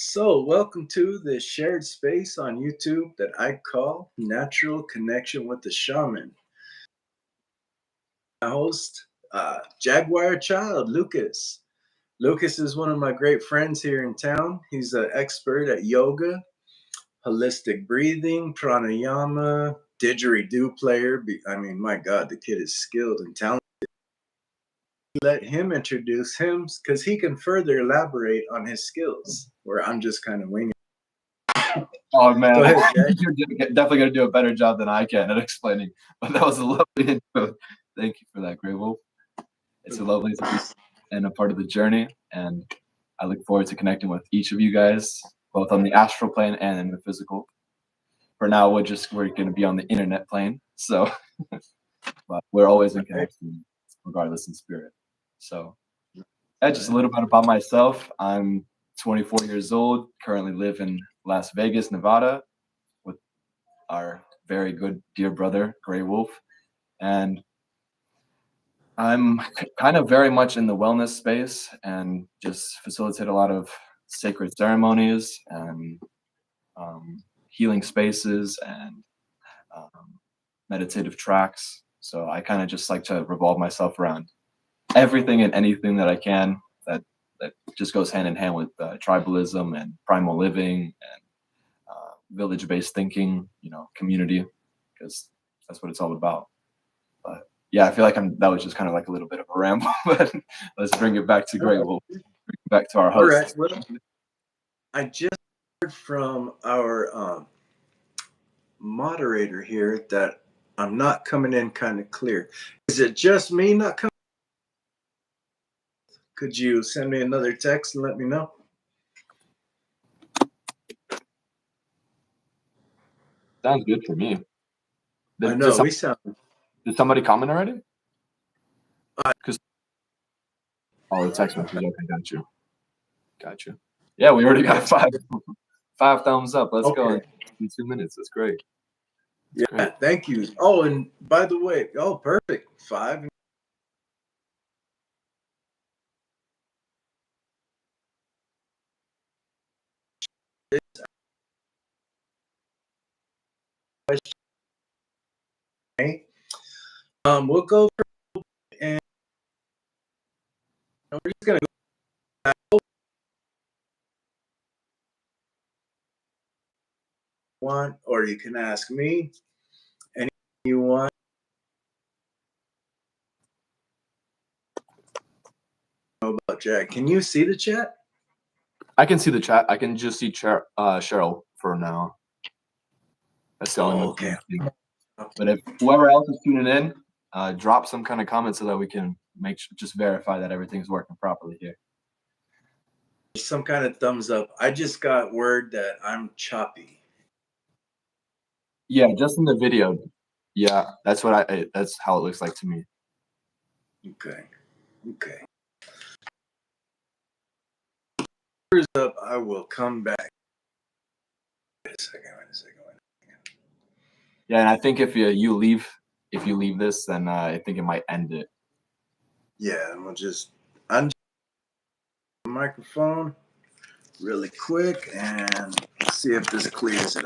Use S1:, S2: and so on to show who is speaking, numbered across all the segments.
S1: So, welcome to the shared space on YouTube that I call Natural Connection with the Shaman. My host, Jaguar child, Lucas. Lucas is one of my great friends here in town. He's an expert at yoga, holistic breathing, pranayama, didgeridoo player. I mean, my God, the kid is skilled and talented. Let him introduce him because he can further elaborate on his skills, where I'm just kind of winging.
S2: Oh man,
S1: Go ahead, Jack.
S2: you're definitely gonna do a better job than I can at explaining. But that was a lovely intro. Thank you for that, Graywolf. It's a lovely to be and a part of the journey, and I look forward to connecting with each of you guys, both on the astral plane and in the physical. For now, we're gonna be on the internet plane, so but we're always in connection, regardless in spirit. So, yeah, just a little bit about myself. I'm 24 years old. Currently live in Las Vegas, Nevada, with our very good dear brother, Graywolf. And I'm kind of very much in the wellness space and just facilitate a lot of sacred ceremonies and healing spaces and meditative tracks. So I kind of just like to revolve myself around everything and anything that I can that just goes hand in hand with tribalism and primal living and village-based thinking, community, because that's what it's all about. But yeah, I feel like that was just kind of like a little bit of a ramble, but let's bring it back to Graywolf. Bring it back to our host.
S1: All right. Well, I just heard from our moderator here that I'm not coming in kind of clear. Is it just me not coming? Could you send me another text and let me know?
S2: Sounds good for me.
S1: I know we sound.
S2: Did somebody comment already? Because the text message. Okay, got you. Yeah, we already got five thumbs up. Let's go in 2 minutes. That's great.
S1: That's great. Thank you. Oh, and by the way, perfect. 5. We'll go for, and we're just gonna go one, or you can ask me anything you want. How about Jack? Can you see the chat?
S2: I can see the chat. I can just see Cheryl for now. That's the only
S1: okay.
S2: But if whoever else is tuning in, drop some kind of comment so that we can just verify that everything's working properly here.
S1: Some kind of thumbs up. I just got word that I'm choppy.
S2: Yeah, just in the video. Yeah, that's how it looks like to me.
S1: Okay. Up, I will come back. Wait a second.
S2: Yeah, and I think if you leave this, then I think it might end it.
S1: Yeah, I'm gonna just uncheck the microphone really quick and see if this clears it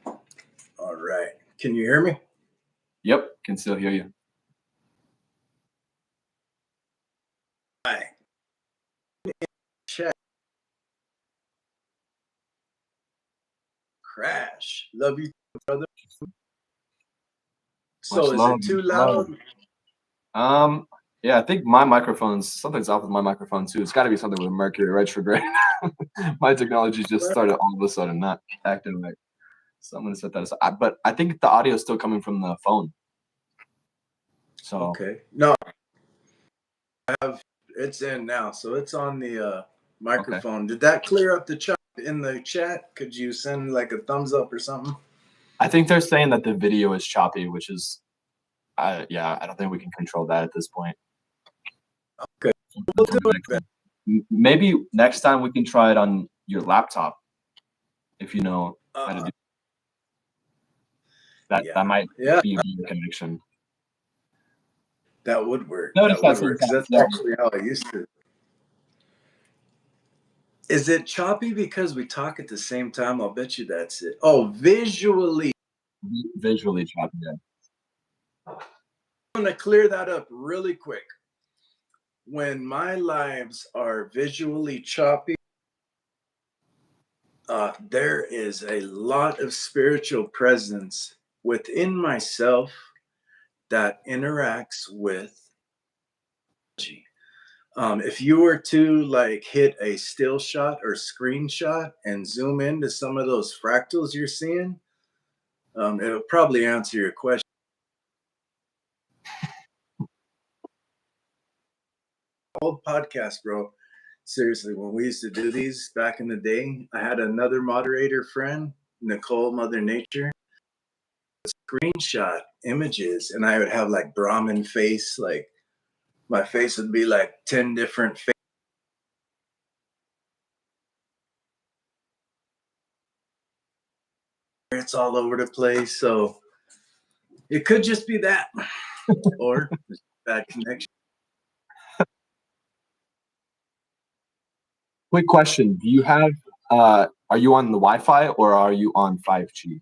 S1: up. All right. Can you hear me?
S2: Yep, can still hear you.
S1: Hi. Check. Crash. Love you, brother. So is it too loud?
S2: Yeah, I think something's off with my microphone too. It's got to be something with Mercury retrograde. My technology just started all of a sudden not acting right. So I'm gonna set that aside. But I think the audio is still coming from the phone. So
S1: okay. No, it's in now, so it's on the microphone. Okay. Did that clear up the chat in the chat? Could you send like a thumbs up or something?
S2: I think they're saying that the video is choppy, which is, I don't think we can control that at this point.
S1: Okay. We'll do it then.
S2: Maybe next time we can try it on your laptop, if you know how to do that. That might be a better connection.
S1: That would work. That's actually how I used to. Is it choppy because we talk at the same time? I'll bet you that's it. Oh, visually.
S2: Visually choppy. Yeah.
S1: I'm going to clear that up really quick. When my lives are visually choppy, there is a lot of spiritual presence within myself that interacts with. If you were to like hit a still shot or screenshot and zoom into some of those fractals you're seeing, it'll probably answer your question. Old podcast, bro. Seriously, when we used to do these back in the day, I had another moderator friend, Nicole Mother Nature, screenshot images, and I would have like Brahmin face, like my face would be like 10 different faces. It's all over the place. So it could just be that, or bad connection.
S2: Quick question: do you have? Are you on the Wi-Fi or are you on 5G?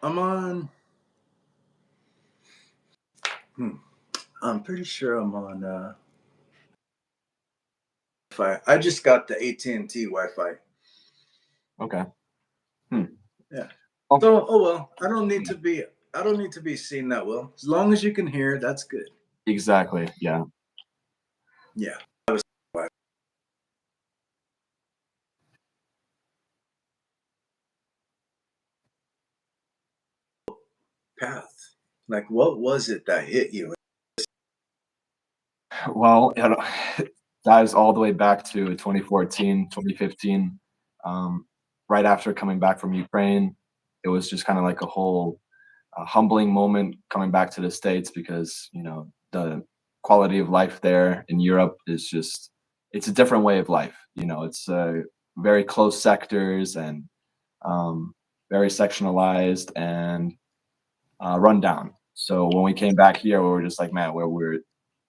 S1: I'm on. I'm pretty sure I'm on. Wi-Fi. I just got the AT&T Wi-Fi.
S2: Okay.
S1: Yeah.
S2: Oh,
S1: So, oh well. I don't need to be. I don't need to be seen that well. As long as you can hear, that's good.
S2: exactly. Yeah.
S1: Yeah. Path. Like, what was it that hit you?
S2: Well, it dives all the way back to 2014, 2015. Right after coming back from Ukraine, it was just kind of like a whole humbling moment coming back to the States because, the quality of life there in Europe is just, it's a different way of life. It's very close sectors and um, very sectionalized and run down. So when we came back here, we were just like, man, we're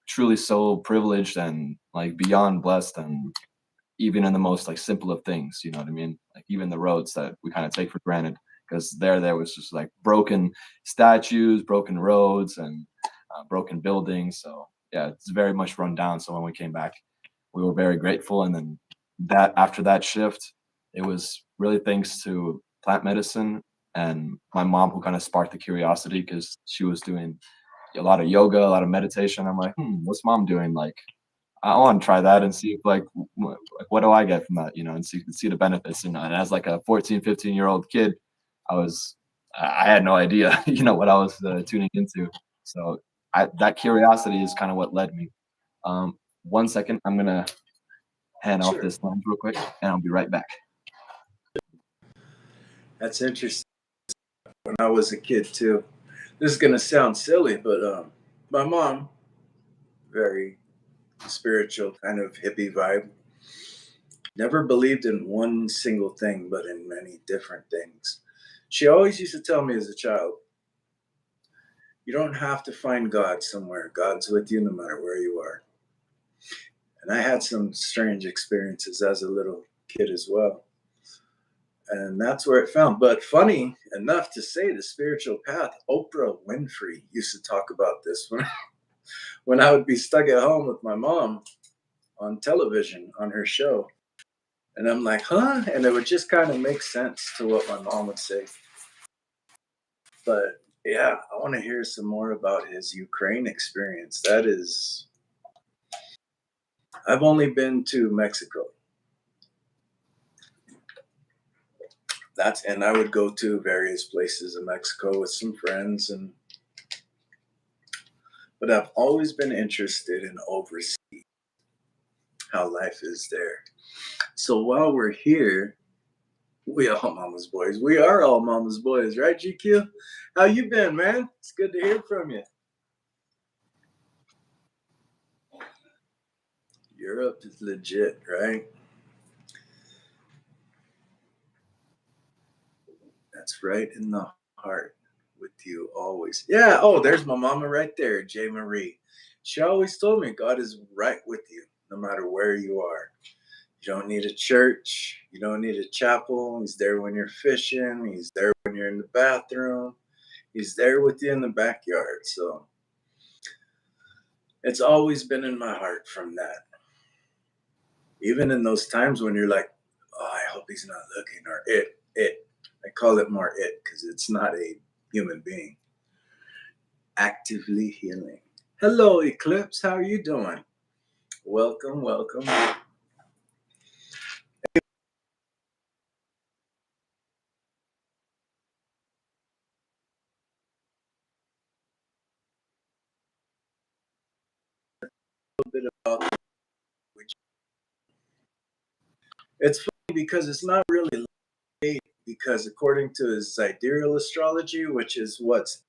S2: truly so privileged and like beyond blessed, and even in the most like simple of things, you know what I mean? Like even the roads that we kind of take for granted, because there was just like broken statues, broken roads, and broken buildings. So yeah, it's very much run down. So when we came back, we were very grateful. And then that after that shift, it was really thanks to plant medicine and my mom who kind of sparked the curiosity because she was doing a lot of yoga, a lot of meditation. I'm like, what's mom doing? Like, I want to try that and see if what do I get from that, and see the benefits. And as like a 14, 15-year-old kid, I had no idea, what I was tuning into. So that curiosity is kind of what led me. 1 second, I'm gonna hand off
S1: Sure.
S2: this lunch real quick, and I'll be right back.
S1: That's interesting. When I was a kid too. This is gonna sound silly, but my mom, very spiritual kind of hippie vibe, never believed in one single thing, but in many different things. She always used to tell me as a child, you don't have to find God somewhere. God's with you no matter where you are. And I had some strange experiences as a little kid as well. And that's where it found. But funny enough to say, the spiritual path, Oprah Winfrey used to talk about this when I would be stuck at home with my mom on television on her show. And I'm like, huh? And it would just kind of make sense to what my mom would say. But yeah, I want to hear some more about his Ukraine experience. I've only been to Mexico. And I would go to various places in Mexico with some friends, but I've always been interested in overseas, how life is there. So while we're here, we all mama's boys. We are all mama's boys, right, GQ? How you been, man? It's good to hear from you. Europe is legit, right? That's right in the heart with you always. Yeah. Oh, there's my mama right there, J. Marie. She always told me God is right with you, no matter where you are. You don't need a church. You don't need a chapel. He's there when you're fishing. He's there when you're in the bathroom. He's there with you in the backyard. So it's always been in my heart from that. Even in those times when you're like, oh, I hope he's not looking, or it. I call it more it because it's not a human being. Actively healing. Hello, Eclipse. How are you doing? Welcome, welcome. A bit about it's funny because it's not really late because according to his sidereal astrology, which is what's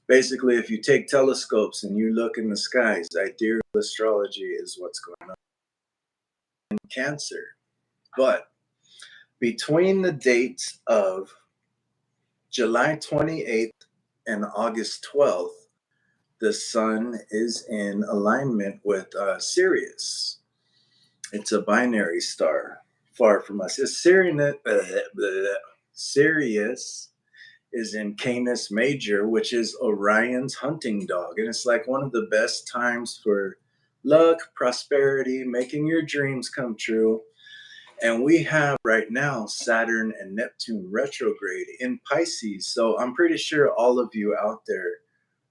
S1: basically if you take telescopes and you look in the sky, sidereal astrology is what's going on in Cancer. But between the dates of July 28th and August 12th, the sun is in alignment with Sirius. It's a binary star, far from us. Sirius is in Canis Major, which is Orion's hunting dog. And it's like one of the best times for luck, prosperity, making your dreams come true. And we have right now Saturn and Neptune retrograde in Pisces. So I'm pretty sure all of you out there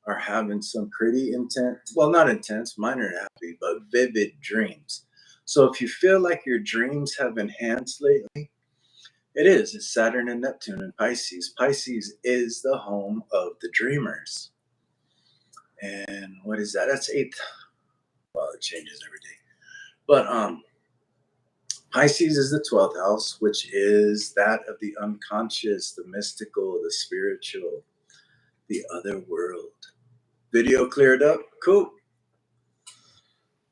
S1: are having some pretty intense, well, not intense, mine are happy, but vivid dreams. So if you feel like your dreams have enhanced lately, it is. It's Saturn and Neptune in Pisces. Pisces is the home of the dreamers. And what is that? That's eighth. Well, it changes every day. But Pisces is the 12th house, which is that of the unconscious, the mystical, the spiritual, the other world. Video cleared up? Cool.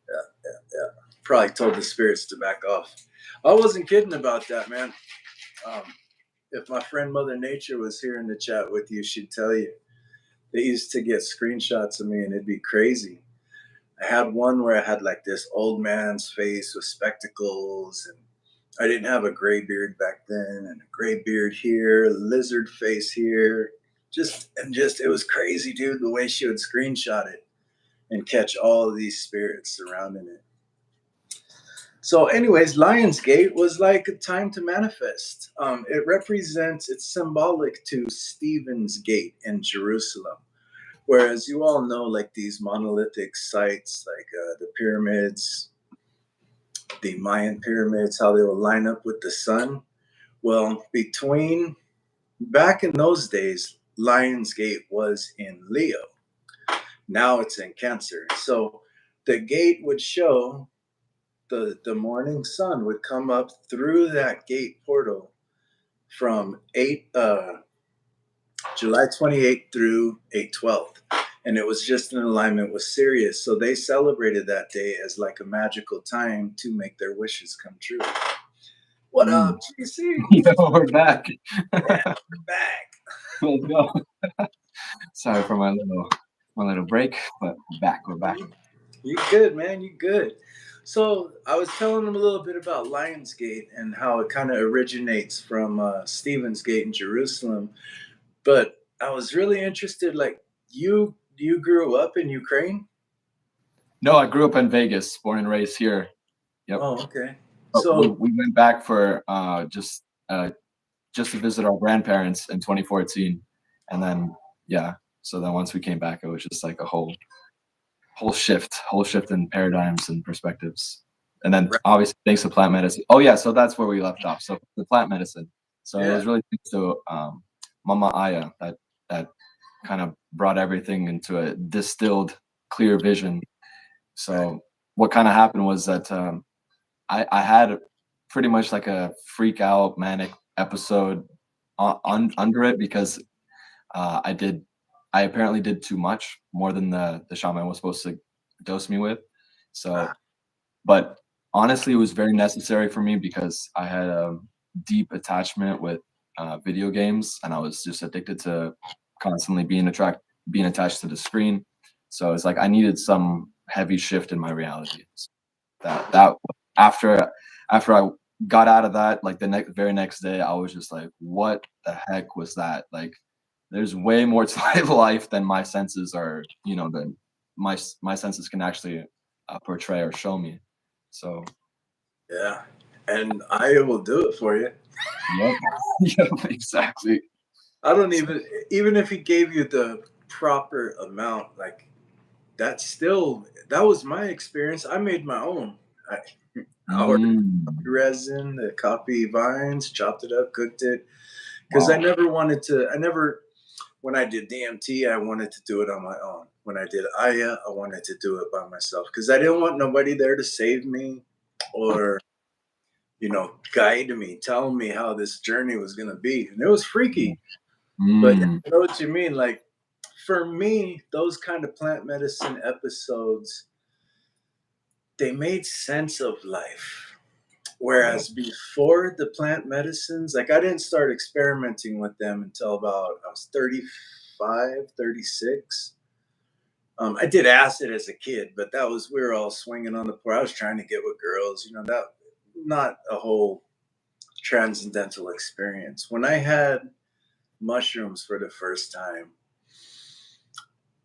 S1: Yeah. Probably told the spirits to back off. I wasn't kidding about that, man. Um, if my friend Mother Nature was here in the chat with you, she'd tell you. They used to get screenshots of me and it'd be crazy. I had one where I had like this old man's face with spectacles, and I didn't have a gray beard back then, and a gray beard here, lizard face here. Just it was crazy, dude, the way she would screenshot it and catch all of these spirits surrounding it. So, anyways, Lionsgate was like a time to manifest. It represents, it's symbolic to Stephen's Gate in Jerusalem. Whereas you all know, like these monolithic sites, like the pyramids, the Mayan pyramids, how they will line up with the sun. Well, between back in those days, Lionsgate was in Leo. Now it's in Cancer. So the gate would show the morning sun would come up through that gate portal from July 28th through 8/12th. And it was just in alignment with Sirius. So they celebrated that day as like a magical time to make their wishes come true. What up, GC?
S2: Yeah, we're back.
S1: Yeah, we're back.
S2: Let's go. Sorry for my little break, but we're back.
S1: You good, man. You good. So I was telling them a little bit about Lionsgate and how it kind of originates from Stephen's Gate in Jerusalem. But I was really interested, like you grew up in Ukraine?
S2: No, I grew up in Vegas, born and raised here. Yep.
S1: Oh, okay.
S2: But
S1: So
S2: we went back for just to visit our grandparents in 2014, and then so then once we came back, it was just like a whole shift in paradigms and perspectives. And then obviously thanks to plant medicine. Oh yeah, so that's where we left off. So the plant medicine. So it was really thanks to Mama Aya that kind of brought everything into a distilled, clear vision. So what kind of happened was that I had pretty much like a freak out manic episode under it because I apparently did too much, more than the shaman was supposed to dose me with. So, but honestly, it was very necessary for me because I had a deep attachment with video games, and I was just addicted to constantly being attached to the screen. So it's like I needed some heavy shift in my reality. So that after I got out of that, like the very next day, I was just like, what the heck was that? Like, there's way more to life than my senses are, than my senses can actually portray or show me. So,
S1: Yeah. And I will do it for you.
S2: yep, yep, exactly.
S1: I don't
S2: So,
S1: even if he gave you the proper amount, like that was my experience. I made my own. I ordered
S2: mm,
S1: resin, the coffee vines, chopped it up, cooked it. Because
S2: wow.
S1: when I did DMT, I wanted to do it on my own. When I did Aya, I wanted to do it by myself because I didn't want nobody there to save me or, guide me, tell me how this journey was going to be. And it was freaky. But yeah,
S2: Mm,
S1: I know what you mean. Like, for me, those kind of plant medicine episodes, they made sense of life.
S2: yep.
S1: Whereas before the plant medicines, like I didn't start experimenting with them until about I was 35, 36. I did acid as a kid, but we were all swinging on the floor. I was trying to get with girls, that not a whole transcendental experience. When I had mushrooms for the first time,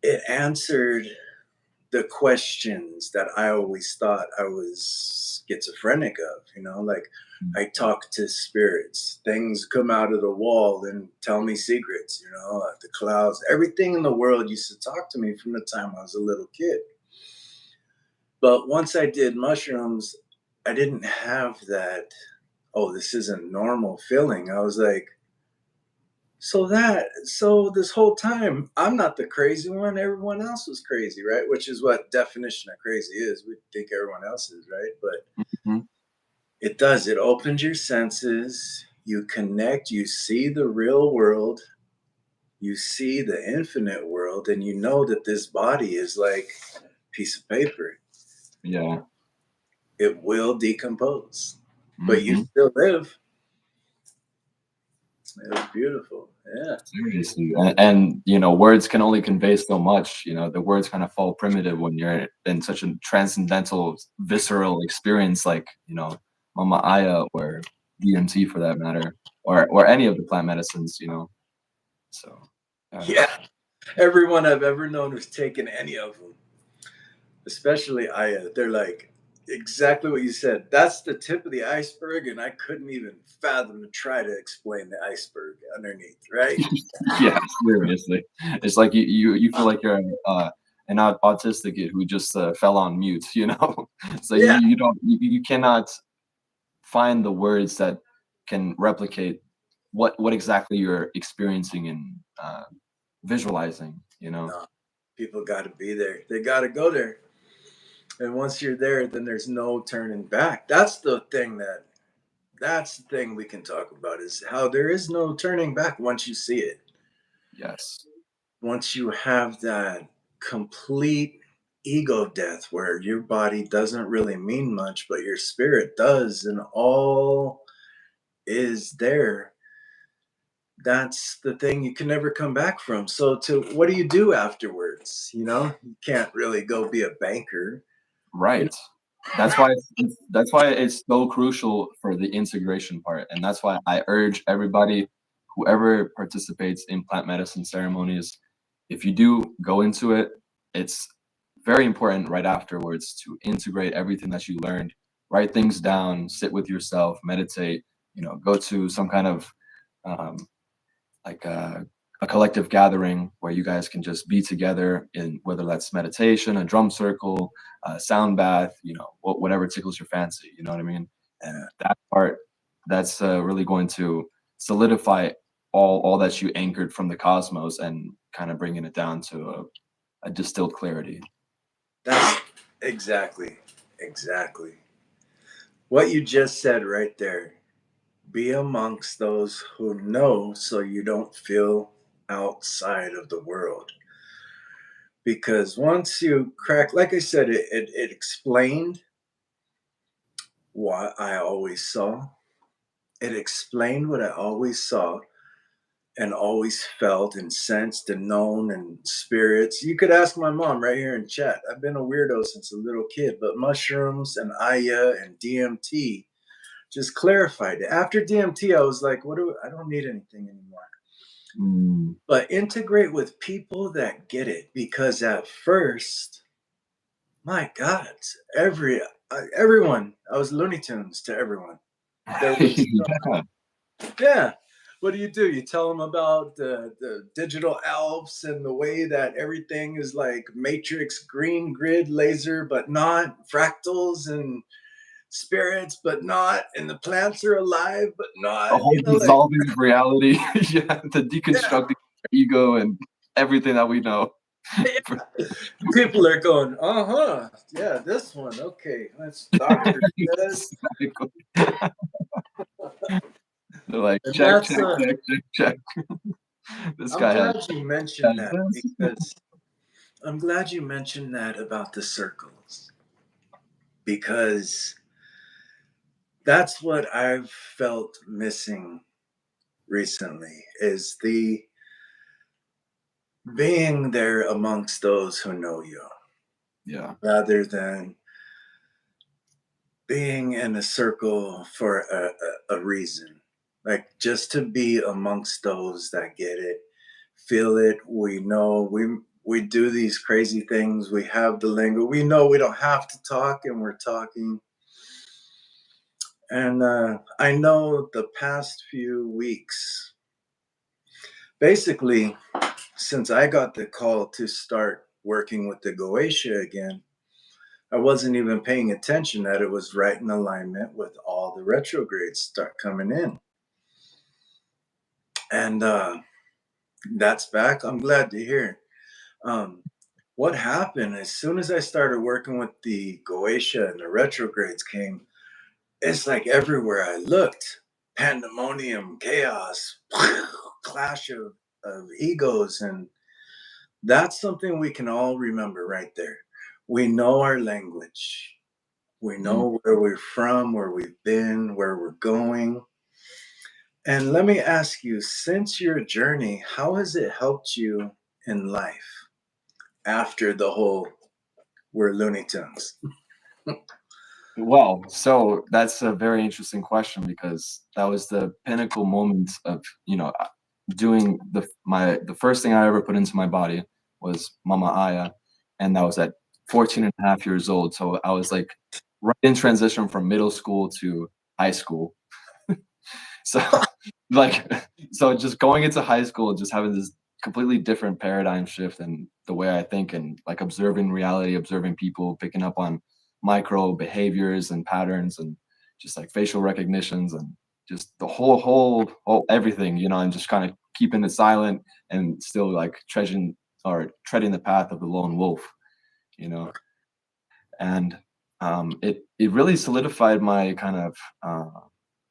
S1: it answered the questions that I always thought I was schizophrenic of, like I talk to spirits, things come out of the wall and tell me secrets, the clouds, everything in the world used to talk to me from the time I was a little kid. But once I did mushrooms, I didn't have that, oh, this isn't normal feeling. I was like, so this whole time, I'm not the crazy one. Everyone else was crazy, right? Which is what definition of crazy is. We think everyone else is, right? But
S2: Mhm.
S1: it does. It opens your senses. You connect. You see the real world. You see the infinite world, and you know that this body is like a piece of paper.
S2: Yeah.
S1: It will decompose, but you
S2: Hmm.
S1: still live. It was beautiful. Yeah.
S2: Seriously. And words can only convey so much. The words kind of fall primitive when you're in such a transcendental, visceral experience like, Mama Aya or DMT for that matter, or any of the plant medicines. So,
S1: Yeah. Everyone I've ever known who's taken any of them, especially Aya, they're like exactly what you said. That's the tip of the iceberg, and I couldn't even fathom to try to explain the iceberg underneath, right?
S2: yeah, seriously. It's like you feel like you're an autistic kid who just fell on mute. So
S1: Yeah.
S2: you cannot find the words that can replicate what exactly you're experiencing and visualizing.
S1: No, people got to be there. They got to go there. And once you're there, then there's no turning back. That's the thing we can talk about is how there is no turning back once you see it.
S2: Yes.
S1: Once you have that complete ego death where your body doesn't really mean much, but your spirit does, and all is there. That's the thing you can never come back from. So, to what do you do afterwards? You can't really go be a banker. You know,
S2: Right. That's why it's so crucial for the integration part, and that's why I urge everybody, whoever participates in plant medicine ceremonies, if you do go into it, it's very important right afterwards to integrate everything that you learned, write things down, sit with yourself, meditate, go to some kind of um, like a collective gathering where you guys can just be together in whether that's meditation, a drum circle, a sound bath, whatever tickles your fancy. You know what I mean? And that part, that's really going to solidify all that you anchored from the cosmos and kind of bringing it down to a distilled clarity.
S1: that's exactly what you just said right there. Be amongst those who know so you don't feel outside of the world. Because once you crack, like I said, it explained what I always saw. It explained what I always saw. and always felt and sensed and known and spirits. You could ask my mom right here in chat. I've been a weirdo since a little kid, but mushrooms and Aya and DMT just clarified it. After DMT, I was like, I don't need anything anymore.
S2: Mm.
S1: But integrate with people that get it, because at first, my God, everyone. I was Looney Tunes to everyone. There was
S2: Yeah.
S1: Yeah. What do? You tell them about the digital elves and the way that everything is like matrix, green grid, laser, but not fractals, and spirits, but not, and the plants are alive, but
S2: The
S1: not.
S2: whole
S1: Like,
S2: dissolving of reality, yeah, the
S1: yeah,
S2: deconstructing our ego and everything that we know.
S1: yeah. People are going, yeah, this one, okay. That's Doctor says,
S2: Exactly. They're like,
S1: and
S2: check,
S1: that's.
S2: check, check, check, check. This
S1: I'm
S2: guy has
S1: glad you mentioned that,
S2: this.
S1: because I'm glad you mentioned that about the circles, because that's what I've felt missing recently, is the being there amongst those who know you,
S2: Yeah.
S1: rather than being in a circle for a reason. Like, just to be amongst those that get it, feel it. We know we do these crazy things. We have the lingo. We know we don't have to talk, and we're talking. And I know the past few weeks, basically, since I got the call to start working with the Goetia again, I wasn't even paying attention that it was right in alignment with all the retrogrades start coming in. And that's back. I'm glad to hear. Um, what happened as soon as I started working with the Goetia and the retrogrades came, it's like everywhere I looked, pandemonium, chaos, clash of egos. And that's something we can all remember right there. We know our language. We
S2: Mm.
S1: know where we're from, where we've been, where we're going. And let me ask you, since your journey, how has it helped you in life after the whole we're Looney Tunes?
S2: Well, so that's a very interesting question because that was the pinnacle moment of, doing the first thing I ever put into my body was Mama Aya, and that was at 14 and a half years old. So I was like right in transition from middle school to high school. So like so just going into high school, just having this completely different paradigm shift and the way I think, and like observing reality, observing people, picking up on micro behaviors and patterns, and just like facial recognitions, and just the whole everything, and just kind of keeping it silent and still like treading the path of the lone wolf, you know. And it really solidified my kind of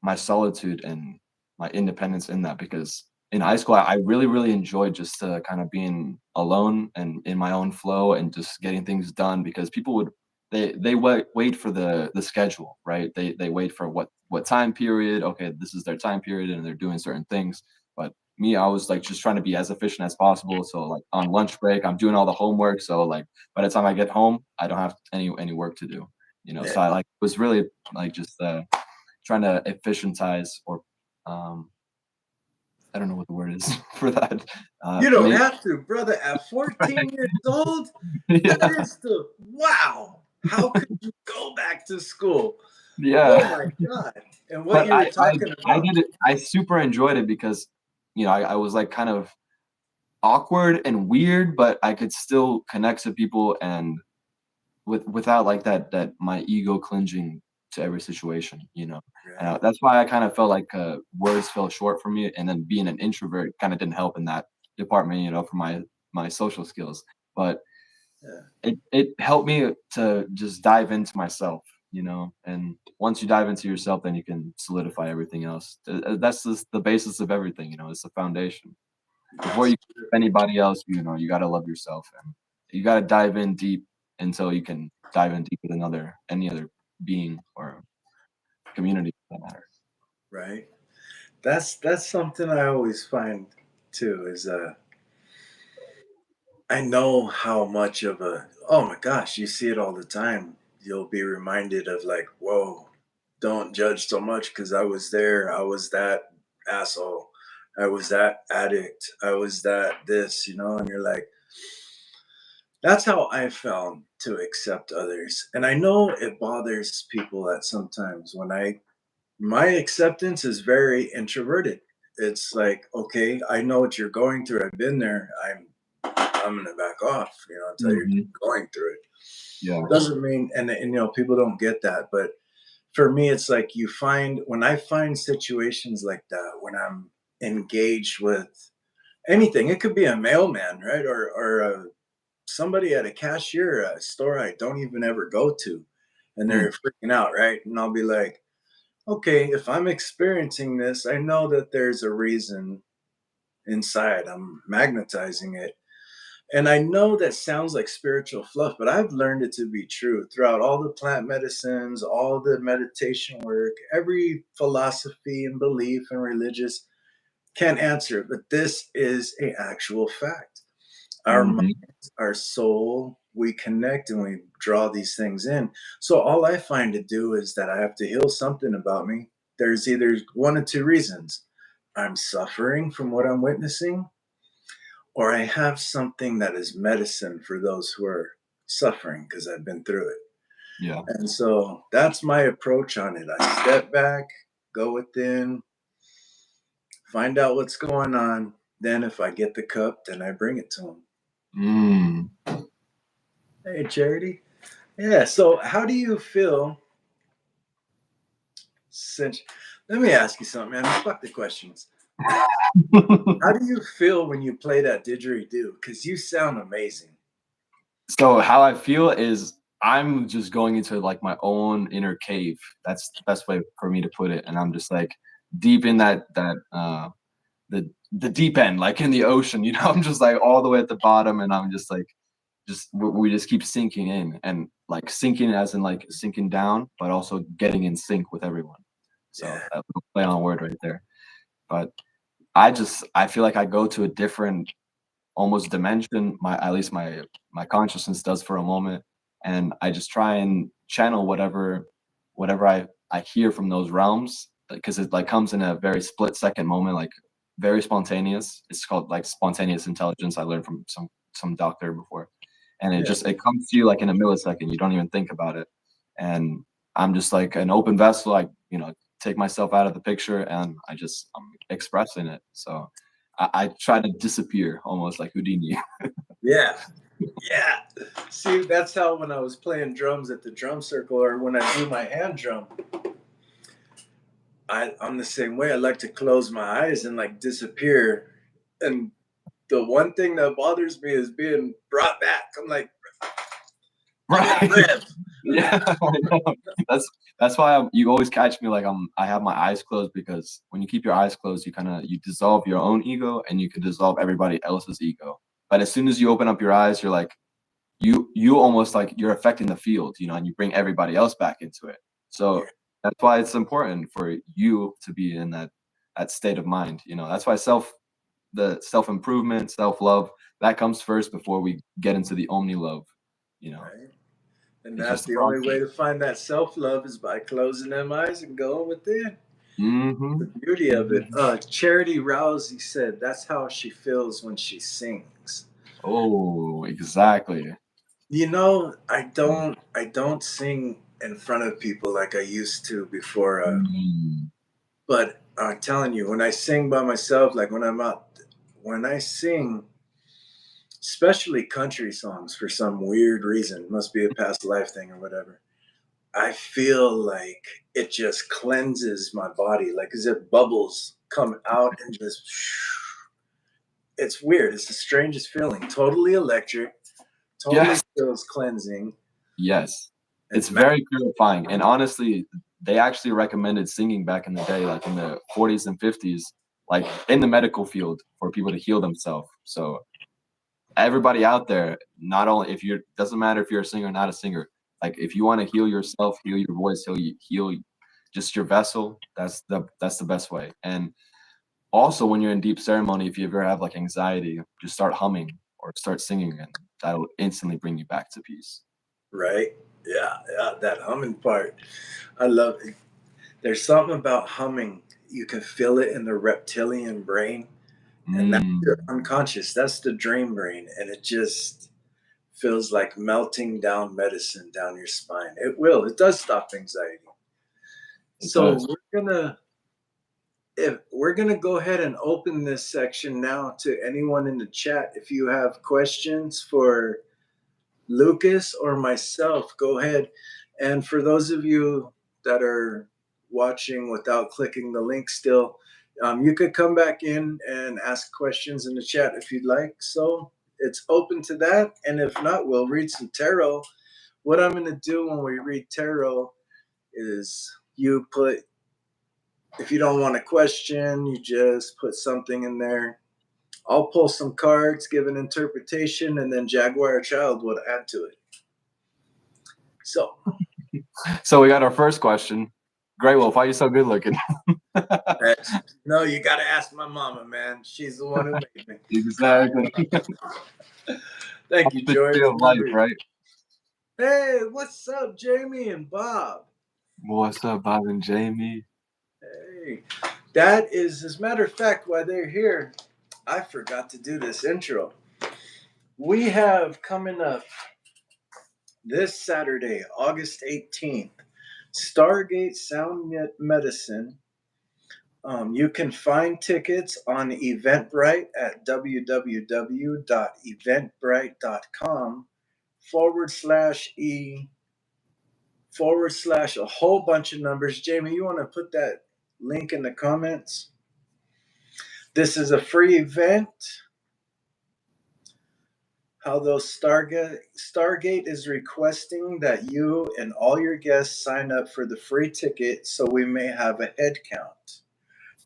S2: my solitude and my independence in that, because in high school I really enjoyed just kind of being alone and in my own flow and just getting things done, because people would they wait for the schedule, right? They wait for what time period, okay, this is their time period and they're doing certain things. But me, I was like just trying to be as efficient as possible, so like on lunch break I'm doing all the homework, so like by the time I get home, I don't have any work to do.
S1: Yeah.
S2: So I like was really like just trying to efficientize, or um, I don't know what the word is for that.
S1: You don't
S2: Make
S1: have to, brother. At 14 years old, that
S2: yeah,
S1: is the wow. How could you go back to school? Oh
S2: yeah.
S1: my God. And what
S2: But
S1: you were talking
S2: I
S1: about.
S2: did it. I super enjoyed it because I was like kind of awkward and weird, but I could still connect to people and without like that my ego clinging to every situation, and
S1: Right.
S2: that's why I kind of felt like words fell short for me, and then being an introvert kind of didn't help in that department, for my social skills. But
S1: Yeah.
S2: it helped me to just dive into myself, and once you dive into yourself, then you can solidify everything else. That's just the basis of everything, it's the foundation. Before
S1: That's
S2: you anybody else, you got to love yourself, and you got to dive in deep until you can dive in deep with any other being or community for that matter.
S1: right. That's something I always find. too is I know how much of a, oh my gosh, you see it all the time. You'll be reminded of like, whoa, don't judge so much because I was there. I was that asshole. I was that addict. I was that this, and you're like, that's how I found to accept others. And I know it bothers people at sometimes when my acceptance is very introverted. It's like, okay, I know what you're going through. I've been there. I'm gonna back off, until you're
S2: Hmm.
S1: going through it.
S2: Yeah.
S1: Doesn't mean, and people don't get that, but for me, it's like when I find situations like that, when I'm engaged with anything, it could be a mailman, right, or somebody at a cashier at a store I don't even ever go to, and
S2: Mm.
S1: they're freaking out, right, and I'll be like, okay, if I'm experiencing this, I know that there's a reason inside. I'm magnetizing it. And I know that sounds like spiritual fluff, but I've learned it to be true throughout all the plant medicines, all the meditation work, every philosophy and belief and religious can't answer it. But this is a actual fact. Our mind,
S2: Hmm.
S1: our soul, we connect and we draw these things in. So all I find to do is that I have to heal something about me. There's either one of two reasons. I'm suffering from what I'm witnessing, or I have something that is medicine for those who are suffering because I've been through it.
S2: Yeah.
S1: And so that's my approach on it. I step back, go within, find out what's going on. Then, if I get the cup, then I bring it to them.
S2: Mm.
S1: Hey, Charity. Yeah. So, how do you feel since? Let me ask you something, man. Fuck the questions. How do you feel when you play that didgeridoo? Because you sound amazing.
S2: So how I feel is I'm just going into like my own inner cave. That's the best way for me to put it. And I'm just like deep in the deep end, like in the ocean. I'm just like all the way at the bottom, and I'm just like we just keep sinking in, and like sinking as in like sinking down, but also getting in sync with everyone. So
S1: Yeah.
S2: that little play on word right there. But I feel like I go to a different almost dimension, my at least my consciousness does for a moment, and I just try and channel whatever I hear from those realms, because it like comes in a very split second moment, like very spontaneous. It's called like spontaneous intelligence. I learned from some doctor before, and
S1: Yeah.
S2: it comes to you like in a millisecond. You don't even think about it, and I'm just like an open vessel. I take myself out of the picture, and I'm expressing it. So I try to disappear almost like Houdini.
S1: Yeah. Yeah. See, that's how when I was playing drums at the drum circle or when I do my hand drum, I'm the same way. I like to close my eyes and like disappear. And the one thing that bothers me is being brought back. I'm like, give me a
S2: Right.
S1: lift.
S2: Yeah, I know. That's why you always catch me like I have my eyes closed, because when you keep your eyes closed, you dissolve your own ego, and you can dissolve everybody else's ego. But as soon as you open up your eyes, you're like you almost like you're affecting the field, and you bring everybody else back into it.
S1: Yeah.
S2: So that's why it's important for you to be in that state of mind. That's why the self improvement, self love, that comes first before we get into the omni love. You know,
S1: Right. And
S2: it's
S1: that's
S2: just a
S1: the only
S2: process.
S1: way to find that self love is by closing them eyes and going within.
S2: Hmm.
S1: The beauty of it.
S2: Hmm.
S1: Charity Rousey said that's how she feels when she sings.
S2: Oh, exactly.
S1: I don't sing in front of people like I used to before.
S2: Mm.
S1: But I'm telling you, when I sing by myself, like when I sing, especially country songs for some weird reason, must be a past life thing or whatever, I feel like it just cleanses my body, like as if bubbles come out and just, it's weird. It's the strangest feeling. Totally electric, totally
S2: Yes.
S1: feels cleansing
S2: Yes.
S1: and
S2: It's very purifying. And honestly, they actually recommended singing back in the day, like in the 40s and 50s, like in the medical field, for people to heal themselves. So everybody out there, not only if you're doesn't matter if you're a singer or not a singer, like if you want to heal yourself, heal your voice, heal just your vessel, that's the best way. And Also, when you're in deep ceremony, if you ever have like anxiety, just start humming or start singing, and that'll instantly bring you back to peace.
S1: Right? Yeah, yeah, that humming part. I love it. There's something about humming. You can feel it in the reptilian brain, and that's your
S2: Mm,
S1: unconscious. That's the dream brain, and it just feels like melting down medicine down your spine. It will. It does stop anxiety.
S2: it
S1: So
S2: does.
S1: we're gonna go ahead and open this section now to anyone in the chat. If you have questions for Lucas or myself, go ahead. And for those of you that are watching without clicking the link still, you could come back in and ask questions in the chat if you'd like. So it's open to that. And if not, we'll read some tarot. What I'm going to do when we read tarot is you put, if you don't want a question, you just put something in there. I'll pull some cards, give an interpretation, and then Jaguar Child will add to it. So
S2: So we got our first question. Graywolf, why are you so good looking?
S1: no, you got to ask my mama, man. She's the one who made me.
S2: Exactly.
S1: Thank you,
S2: The
S1: George.
S2: tree of life, right?
S1: Hey, what's up, Jamie and Bob?
S2: What's up, Bob and Jamie?
S1: Hey, that is, as a matter of fact, why they're here. I forgot to do this intro. We have coming up this Saturday, August 18th, Stargate Sound Medicine. You can find tickets on Eventbrite at www.eventbrite.com/e// a whole bunch of numbers. Jamie, you want to put that link in the comments? This is a free event. How those Stargate is requesting that you and all your guests sign up for the free ticket so we may have a head count.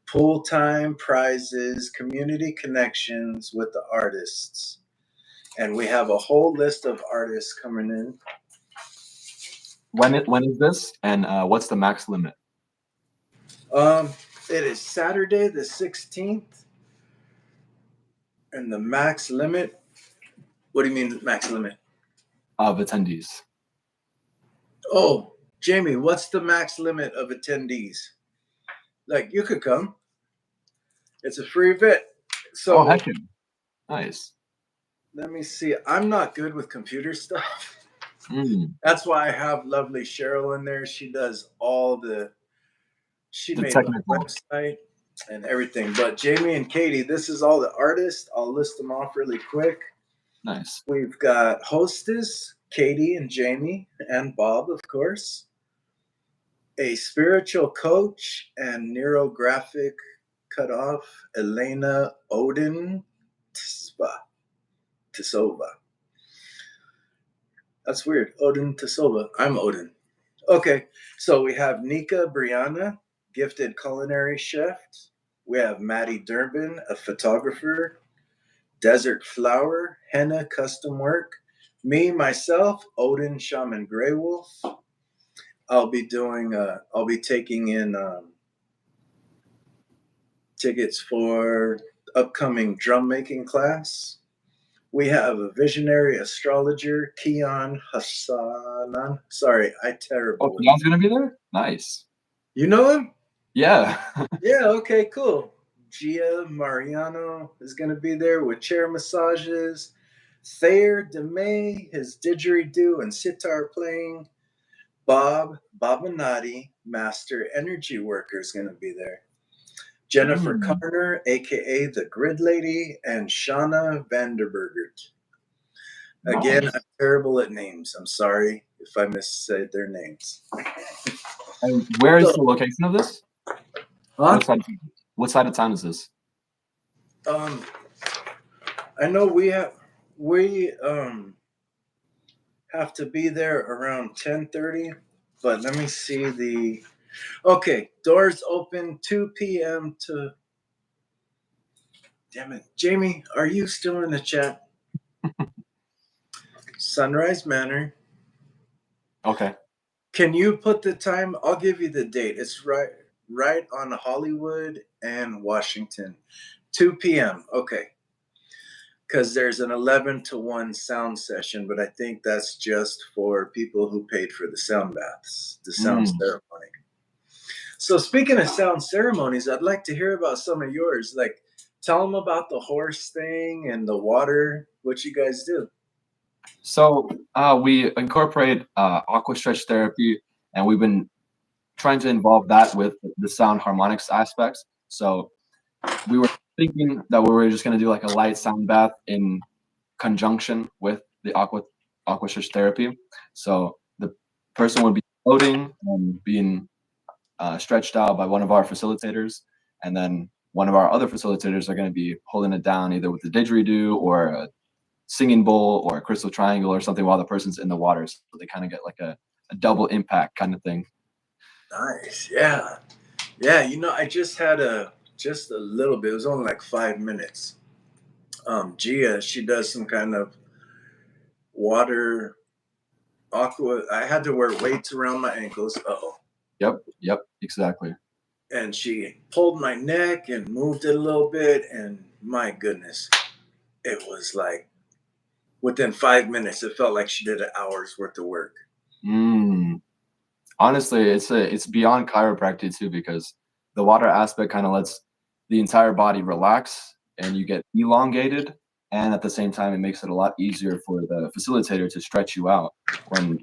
S1: Pool time, prizes, community connections with the artists. And we have a whole list of artists coming in.
S2: When is this? And what's the max limit?
S1: Um, it is Saturday the 16th. And the max limit. What do you mean max limit?
S2: Of attendees.
S1: Oh, Jamie, what's the max limit of attendees? Like, you could come. It's a free event. So
S2: Oh, heck yeah. Nice.
S1: let me see. I'm not good with computer stuff.
S2: Mm,
S1: That's why I have lovely Cheryl in there. She does all she
S2: the
S1: made my
S2: technical.
S1: website and everything. But Jamie and Katie, this is all the artists. I'll list them off really quick.
S2: Nice.
S1: We've got hostess, Katie and Jamie, and Bob, of course. A spiritual coach and neurographic cutoff, Elena Odin Tisova. That's weird. Odin Tisova. I'm Odin. Okay, so we have Nika Brianna, gifted culinary chef. We have Maddie Durbin, a photographer. Desert Flower, henna custom work. Me, myself, Odin Shaman Graywolf. I'll be taking in tickets for upcoming drum making class. We have a visionary astrologer, Keon Hassanan. Sorry, I
S2: Oh,
S1: terrible with.
S2: Keon's gonna be there? Nice.
S1: You know him?
S2: Yeah.
S1: Yeah, okay, cool. Gia Mariano is going to be there with chair massages. Thayer DeMay, his didgeridoo and sitar playing. Bob Bobanati, master energy worker, is going to be there. Jennifer
S2: Mm,
S1: Carter, aka the Grid Lady, and Shauna Vanderburgert. Again,
S2: nice.
S1: I'm terrible at names. I'm sorry if I missaid their names.
S2: And where is
S1: So,
S2: the location of this?
S1: huh?
S2: What side of town is this?
S1: Um, I know we have to be there around 10:30, but let me see the. Okay, doors open 2 p.m. to. Damn it, Jamie, are you still in the chat? Sunrise Manor.
S2: Okay.
S1: Can you put the time? I'll give you the date. It's right. right on Hollywood and Washington. 2 p.m. Okay. Because there's an 11 to 1 sound session, but I think that's just for people who paid for the sound baths, the sound
S2: Mm.
S1: ceremony. So, speaking of sound ceremonies, I'd like to hear about some of yours. Like, tell them about the horse thing and the water, what you guys do.
S2: So we incorporate aqua stretch therapy, and we've been trying to involve that with the sound harmonics aspects. So we were thinking that we were just going to do like a light sound bath in conjunction with the aqua stretch therapy. So the person would be floating and being stretched out by one of our facilitators, and then one of our other facilitators are going to be holding it down either with a didgeridoo or a singing bowl or a crystal triangle or something while the person's in the water, so they kind of get like a double impact kind of thing.
S1: Nice. Yeah. Yeah. I just a little bit, it was only like 5 minutes. Gia, she does some kind of water aqua. I had to wear weights around my ankles. Uh-oh.
S2: Yep, exactly.
S1: And she pulled my neck and moved it a little bit. And my goodness, it was like within 5 minutes, it felt like she did an hour's worth of work.
S2: Mm. Honestly, it's beyond chiropractic too, because the water aspect kind of lets the entire body relax and you get elongated, and at the same time it makes it a lot easier for the facilitator to stretch you out when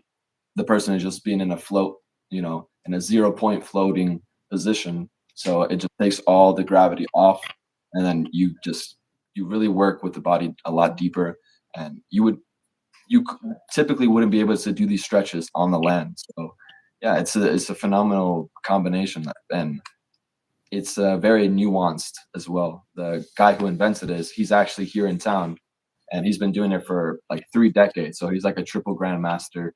S2: the person is just being in a float, in a 0 point floating position. So it just takes all the gravity off, and then you really work with the body a lot deeper, and you typically wouldn't be able to do these stretches on the land. So yeah, it's a phenomenal combination, and it's very nuanced as well. The guy who invented it, he's actually here in town, and he's been doing it for like 3 decades. So he's like a triple grandmaster.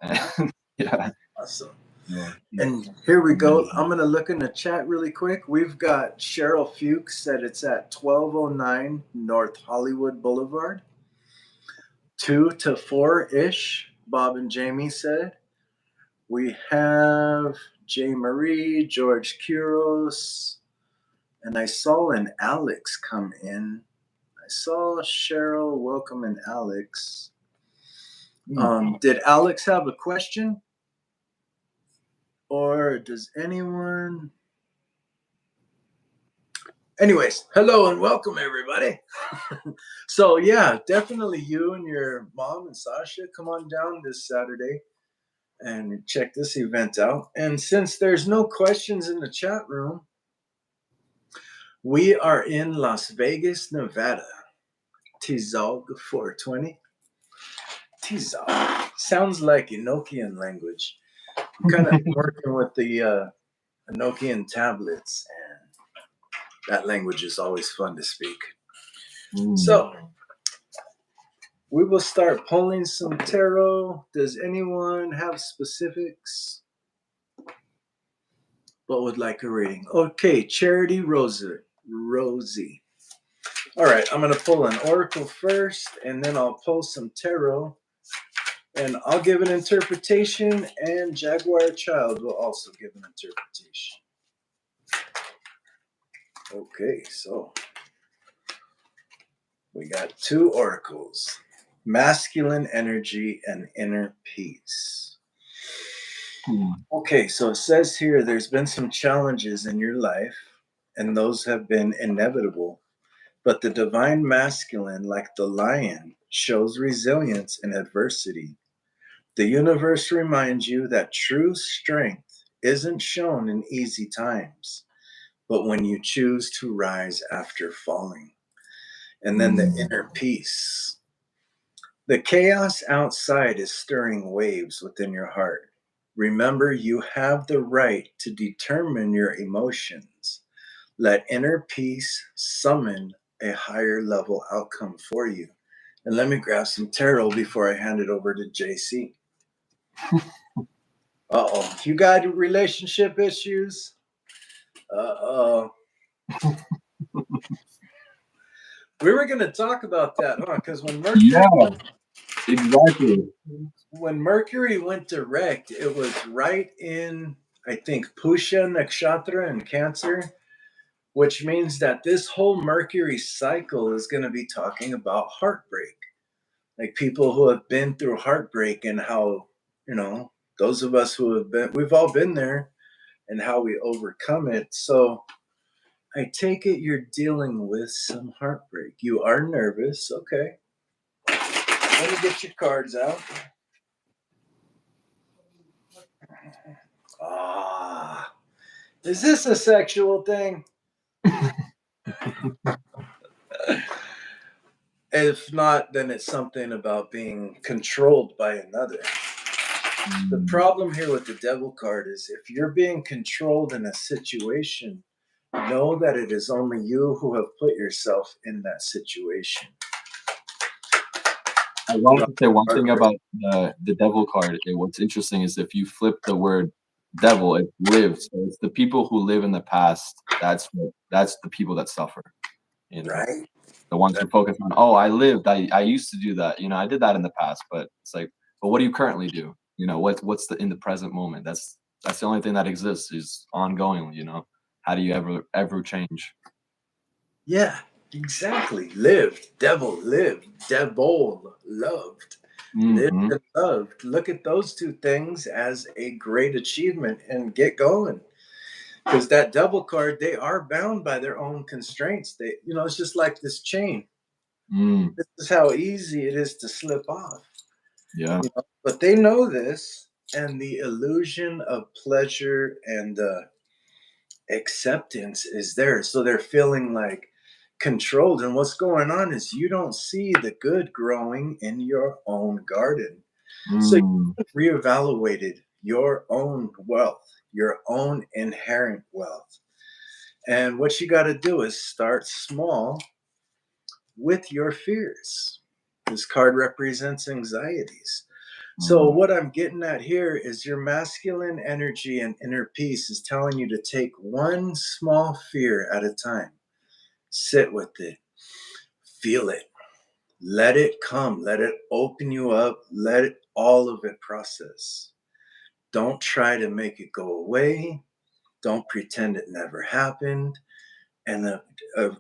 S2: And yeah.
S1: Awesome.
S2: Yeah.
S1: And here we go. I'm going to look in the chat really quick. We've got Cheryl Fuchs said it's at 1209 North Hollywood Boulevard. 2 to 4-ish, Bob and Jamie said. We have J. Marie, George Kuros, and I saw an Alex come in. I saw Cheryl welcome an Alex. Did Alex have a question? Or does anyone? Anyways, hello and welcome everybody. So yeah, definitely you and your mom and Sasha come on down this Saturday and check this event out. And since there's no questions in the chat room, we are in Las Vegas, Nevada. Tizog 420. Tizog sounds like Enochian language. I'm kind of working with the Enochian tablets, and that language is always fun to speak. So we will start pulling some tarot. Does anyone have specifics but would like a reading? Okay, Charity Rosie. All right, I'm going to pull an oracle first, and then I'll pull some tarot, and I'll give an interpretation, and Jaguar Child will also give an interpretation. Okay, so we got 2 oracles. Masculine energy and inner peace. Okay, so it says here there's been some challenges in your life, and those have been inevitable. But the divine masculine, like the lion, shows resilience in adversity. The universe reminds you that true strength isn't shown in easy times, but when you choose to rise after falling. And then the inner peace. The chaos outside is stirring waves within your heart. Remember, you have the right to determine your emotions. Let inner peace summon a higher level outcome for you. And let me grab some tarot before I hand it over to JC. Uh-oh. You got relationship issues? Uh-oh. We were going to talk about that, huh? Because when
S2: Exactly.
S1: When Mercury went direct, it was right in I think Pusha Nakshatra in Cancer, which means that this whole Mercury cycle is going to be talking about heartbreak. Like people who have been through heartbreak and how, you know, those of us who have been, we've all been there and how we overcome it. So I take it you're dealing with some heartbreak. You are nervous. Okay. Let me get your cards out. Ah, is this a sexual thing? If not, then it's something about being controlled by another. The problem here with the devil card is if you're being controlled in a situation, know that it is only you who have put yourself in that situation.
S2: I wanted to say one thing about the devil card. What's interesting is if you flip the word devil, it lives. So it's the people who live in the past. That's the people that suffer. You know,
S1: Right?
S2: the ones who focus on, oh, I lived. I used to do that. You know, I did that in the past. But it's like, but what do you currently do? You know, what's the in the present moment? That's the only thing that exists is ongoing. You know, how do you ever change?
S1: Yeah, exactly. Lived, devil, lived, devil, loved. Lived
S2: Hmm.
S1: and loved. Look at those two things as a great achievement and get going. Because that devil card, they are bound by their own constraints. They, you know, it's just like this chain.
S2: Mm,
S1: This is how easy it is to slip off.
S2: yeah.
S1: You know? But they know this, and the illusion of pleasure and acceptance is there. So they're feeling like controlled. And what's going on is you don't see the good growing in your own garden. So
S2: Mm,
S1: you reevaluated your own wealth, your own inherent wealth. And what you got to do is start small with your fears. This card represents anxieties. So,
S2: mm,
S1: what I'm getting at here is your masculine energy and inner peace is telling you to take one small fear at a time. Sit with it, feel it, let it come, let it open you up, let it, all of it process. Don't try to make it go away. Don't pretend it never happened. And uh,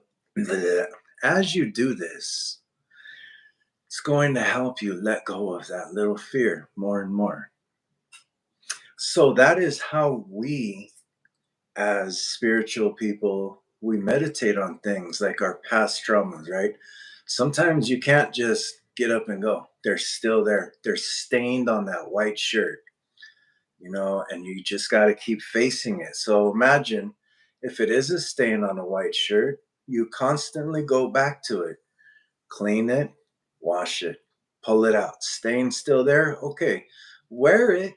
S1: as you do this, it's going to help you let go of that little fear more and more. So that is how we, as spiritual people, we meditate on things like our past traumas, right? Sometimes you can't just get up and go. They're still there. They're stained on that white shirt, you know, and you just got to keep facing it. So imagine if it is a stain on a white shirt, you constantly go back to it, clean it, wash it, pull it out. Stain still there? Okay. Wear it,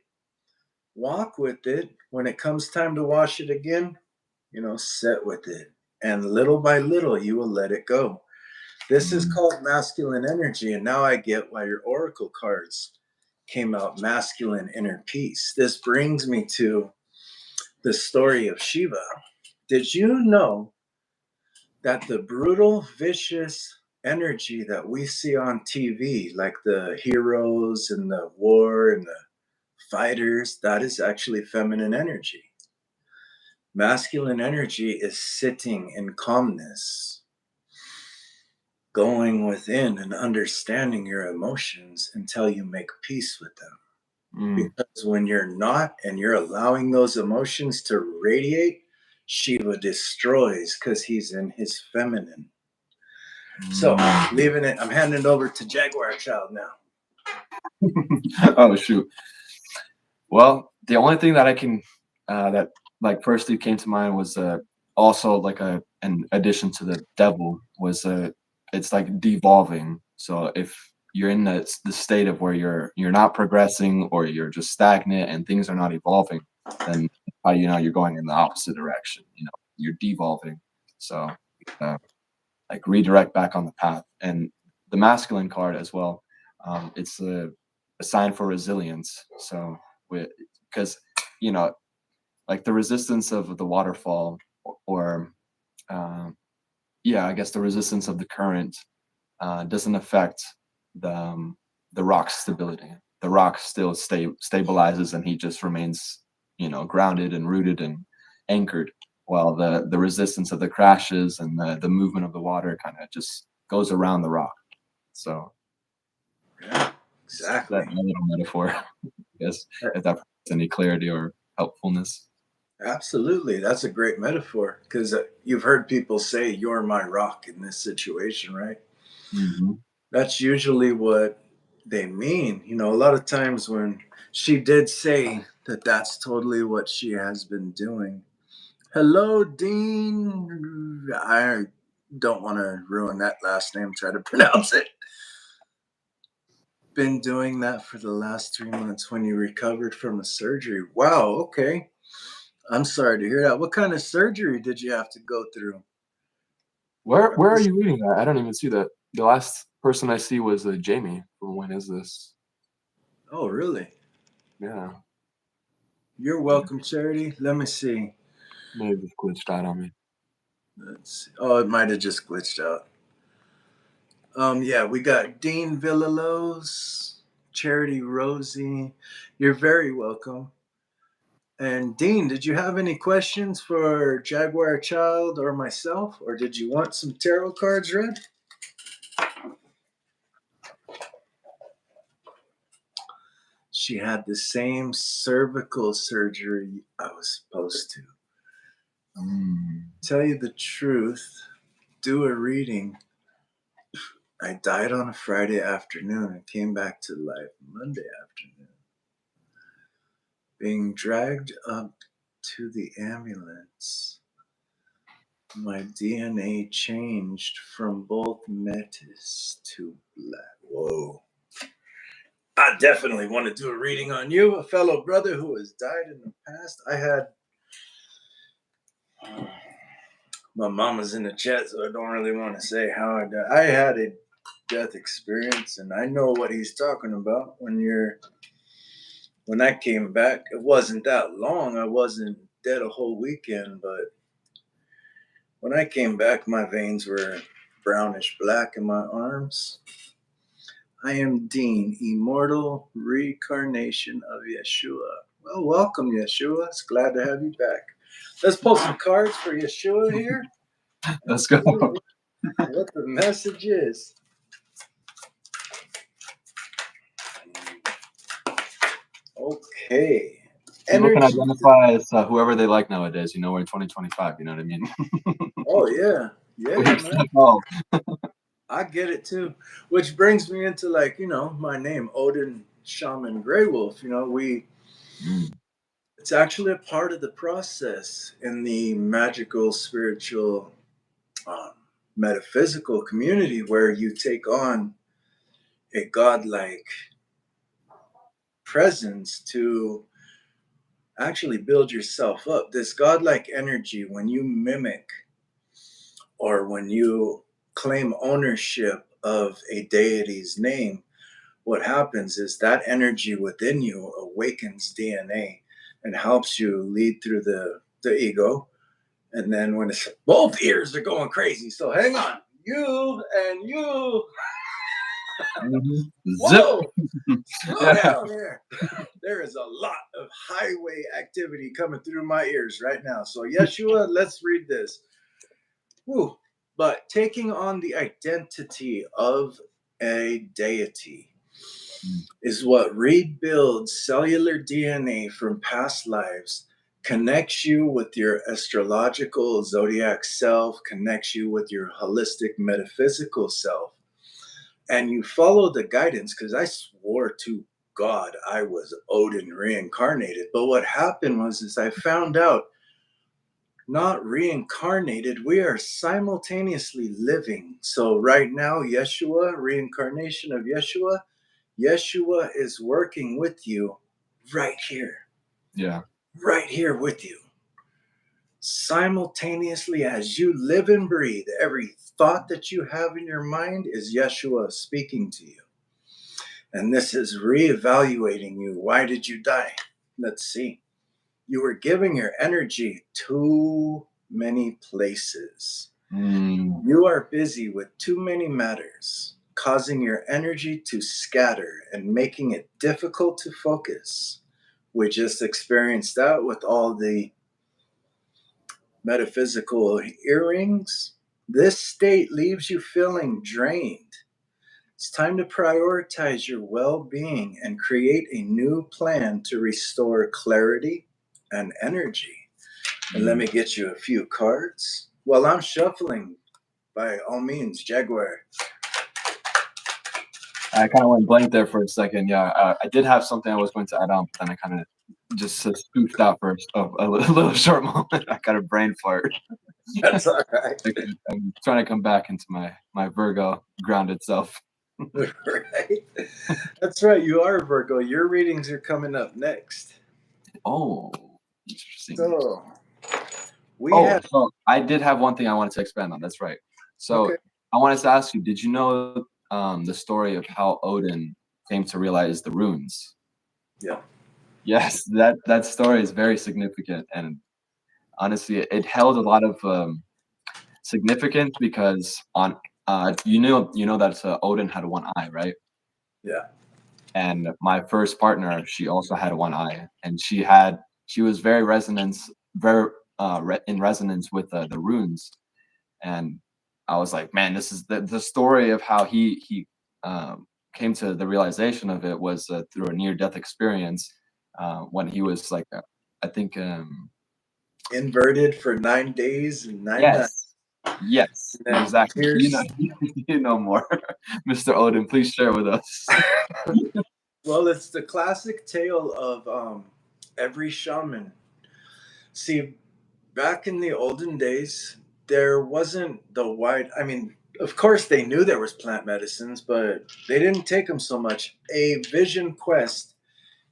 S1: walk with it. When it comes time to wash it again, you know, sit with it. And little by little, you will let it go. This is
S2: mm.
S1: called masculine energy. And now I get why your oracle cards came out masculine inner peace. This brings me to the story of Shiva. Did you know that the brutal, vicious energy that we see on TV, like the heroes and the war and the fighters, that is actually feminine energy? Masculine energy is sitting in calmness, going within and understanding your emotions until you make peace with them.
S2: Mm,
S1: Because when you're not and you're allowing those emotions to radiate, Shiva destroys because he's in his feminine. So,
S2: mm.
S1: leaving it, I'm handing it over to Jaguar Child now.
S2: Oh shoot. Well, the only thing that I can that like firstly came to mind was also like an addition to the devil was it's like devolving. So if you're in the state of where you're not progressing or you're just stagnant and things are not evolving, then you know you're going in the opposite direction. You know, you're devolving. So uh, like redirect back on the path. And the masculine card as well, it's a sign for resilience. So because you know like the resistance of the waterfall or uh, yeah, I guess the resistance of the current doesn't affect the rock's stability. The rock still stabilizes and he just remains grounded and rooted and anchored, while the resistance of the crashes and the movement of the water kind of just goes around the rock. So
S1: Yeah,
S2: that
S1: exactly.
S2: little metaphor, I guess, if that provides any clarity or helpfulness.
S1: Absolutely. That's a great metaphor because you've heard people say, "You're my rock" in this situation, right?
S2: Hmm.
S1: That's usually what they mean. A lot of times when she did say that that's totally what she has been doing. Hello, Dean. I don't want to ruin that last name, try to pronounce it. Been doing that for the last 3 months when you recovered from a surgery. Wow, okay. I'm sorry to hear that. What kind of surgery did you have to go through?
S2: Where are you reading that? I don't even see that. The last person I see was Jamie. From when is this?
S1: Oh, really?
S2: Yeah,
S1: You're
S2: yeah.
S1: welcome, Charity. Let me see.
S2: Maybe just glitched out on me.
S1: Let's see. Oh, it might have just glitched out. Yeah, we got Dean Villalobos, Charity Rosie. You're very welcome. And Dean, did you have any questions for Jaguar Child or myself, or did you want some tarot cards read? She had the same cervical surgery I was supposed to.
S2: Mm.
S1: Tell you the truth, do a reading. I died on a Friday afternoon and came back to life Monday afternoon. Being dragged up to the ambulance, my DNA changed from both metis to black. Whoa. I definitely want to do a reading on you, a fellow brother who has died in the past. My mama's in the chat, so I don't really want to say how I died. I had a death experience, and I know what he's talking about. When I came back, it wasn't that long. I wasn't dead a whole weekend, but when I came back, my veins were brownish black in my arms. I am Dean, immortal reincarnation of Yeshua. Well, welcome, Yeshua. It's glad to have you back. Let's pull some cards for Yeshua here and
S2: Let's go.
S1: see what the message is. Okay.
S2: People can
S1: Energy.
S2: identify as whoever they like nowadays. We're in 2025. You know what I mean?
S1: Oh, yeah. Yeah,
S2: We
S1: man.
S2: accept all.
S1: I get it too. Which brings me into my name, Odin, Shaman, Graywolf.
S2: Mm.
S1: It's actually a part of the process in the magical, spiritual, um, metaphysical community where you take on a godlike presence to actually build yourself up. This godlike energy, when you mimic or when you claim ownership of a deity's name, what happens is that energy within you awakens DNA and helps you lead through the ego. And then when it's both ears are going crazy, so hang on, you and you,
S2: Mhm. Zip.
S1: whoa, slow
S2: Yeah.
S1: down here. There is a lot of highway activity coming through my ears right now. So Yeshua, let's read this. Whew. But taking on the identity of a deity
S2: Mm.
S1: is what rebuilds cellular DNA from past lives, connects you with your astrological zodiac self, connects you with your holistic metaphysical self. And you follow the guidance because I swore to God I was Odin reincarnated. But what happened was is I found out not reincarnated, we are simultaneously living. So right now, Yeshua, reincarnation of Yeshua, Yeshua is working with you right here,
S2: Yeah.
S1: right here with you. Simultaneously, as you live and breathe, every thought that you have in your mind is Yeshua speaking to you. And this is reevaluating you. Why did you die? Let's see. You were giving your energy too many places.
S2: Mm.
S1: You are busy with too many matters, causing your energy to scatter and making it difficult to focus. We just experienced that with all the metaphysical earrings. This state leaves you feeling drained. It's time to prioritize your well being and create a new plan to restore clarity and energy. And let me get you a few cards. While I'm shuffling, by all means, Jaguar.
S2: I kind of went blank there for a second. Yeah, I did have something I was going to add on, but then I kind of just spoofed out for a little short moment. I got a brain fart.
S1: That's all right.
S2: I'm trying to come back into my Virgo grounded self.
S1: Right. That's right. You are a Virgo. Your readings are coming up next.
S2: Oh, interesting.
S1: So we have.
S2: So I did have one thing I wanted to expand on. That's right. So
S1: Okay.
S2: I wanted to ask you, did you know the story of how Odin came to realize the runes?
S1: Yeah.
S2: Yes, that story is very significant, and honestly, it held a lot of significance because on you know that Odin had one eye, right?
S1: Yeah.
S2: And my first partner, she also had one eye, and she was very in resonance with the runes. And I was like, man, this is the story of how he came to the realization of it was through a near death experience when he was like, I think,
S1: Inverted for 9 days and 9 nights.
S2: yes,
S1: And then
S2: exactly.
S1: here's.
S2: You know more, Mr. Odin. Please share with us.
S1: Well, it's the classic tale of every shaman. See, back in the olden days, there wasn't the wide. I mean, of course, they knew there was plant medicines, but they didn't take them so much. A vision quest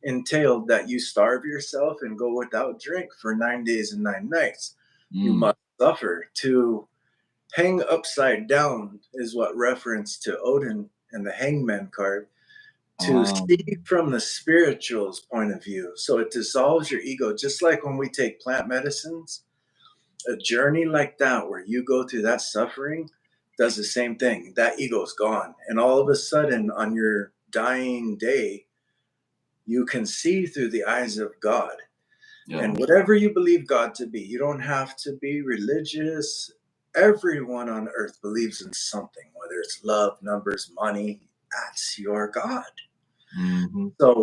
S1: entailed that you starve yourself and go without drink for 9 days and 9 nights. You
S2: Mm.
S1: must suffer. To hang upside down is what reference to Odin and the hangman card. To see from the spiritual's point of view. So it dissolves your ego, just like when we take plant medicines. A journey like that, where you go through that suffering, does the same thing. That ego's gone. And all of a sudden, on your dying day, you can see through the eyes of God.
S2: Yeah.
S1: And whatever you believe God to be, you don't have to be religious. Everyone on earth believes in something, whether it's love, numbers, money. That's your God.
S2: Mm-hmm.
S1: So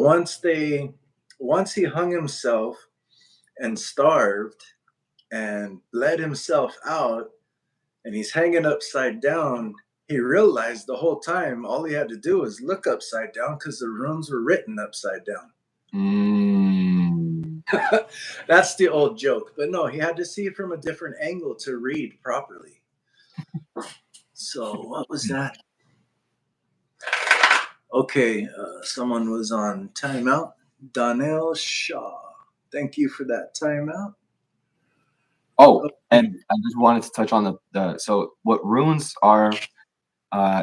S1: once he hung himself and starved and bled himself out, and he's hanging upside down, he realized the whole time all he had to do was look upside down because the runes were written upside down.
S2: Mm.
S1: That's the old joke. But no, he had to see it from a different angle to read properly. So what was that? Okay, someone was on timeout. Donnell Shaw. Thank you for that timeout.
S2: Oh, and I just wanted to touch on so what runes are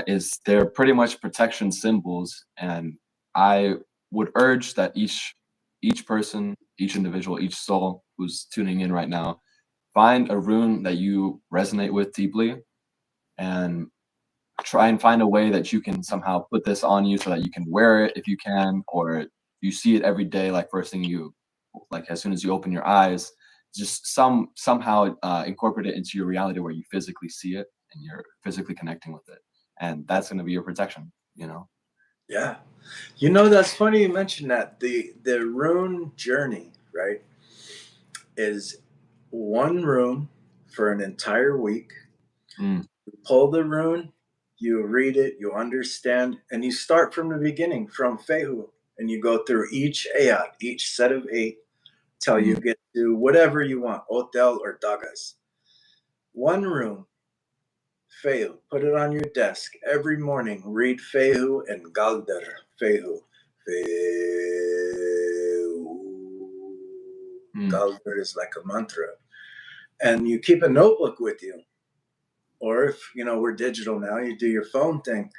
S2: is they're pretty much protection symbols, and I would urge that each person, each individual, each soul who's tuning in right now, find a rune that you resonate with deeply, and try and find a way that you can somehow put this on you so that you can wear it if you can, or you see it every day, like first thing you, like as soon as you open your eyes, just somehow incorporate it into your reality where you physically see it and you're physically connecting with it, and that's going to be your protection, you know.
S1: Yeah. You know, that's funny you mentioned that. The rune journey, right, is one rune for an entire week.
S2: Mm.
S1: You pull the rune, you read it, you understand, and you start from the beginning, from Fehu, and you go through each ayat, each set of 8, till you
S2: Mm.
S1: get to whatever you want, Otel or Dagas. One rune, Fehu. Put it on your desk every morning. Read Fehu and Galdar. Fehu. Fehu.
S2: Mm.
S1: Galdar is like a mantra. And you keep a notebook with you. Or if, we're digital now, you do your phone thing.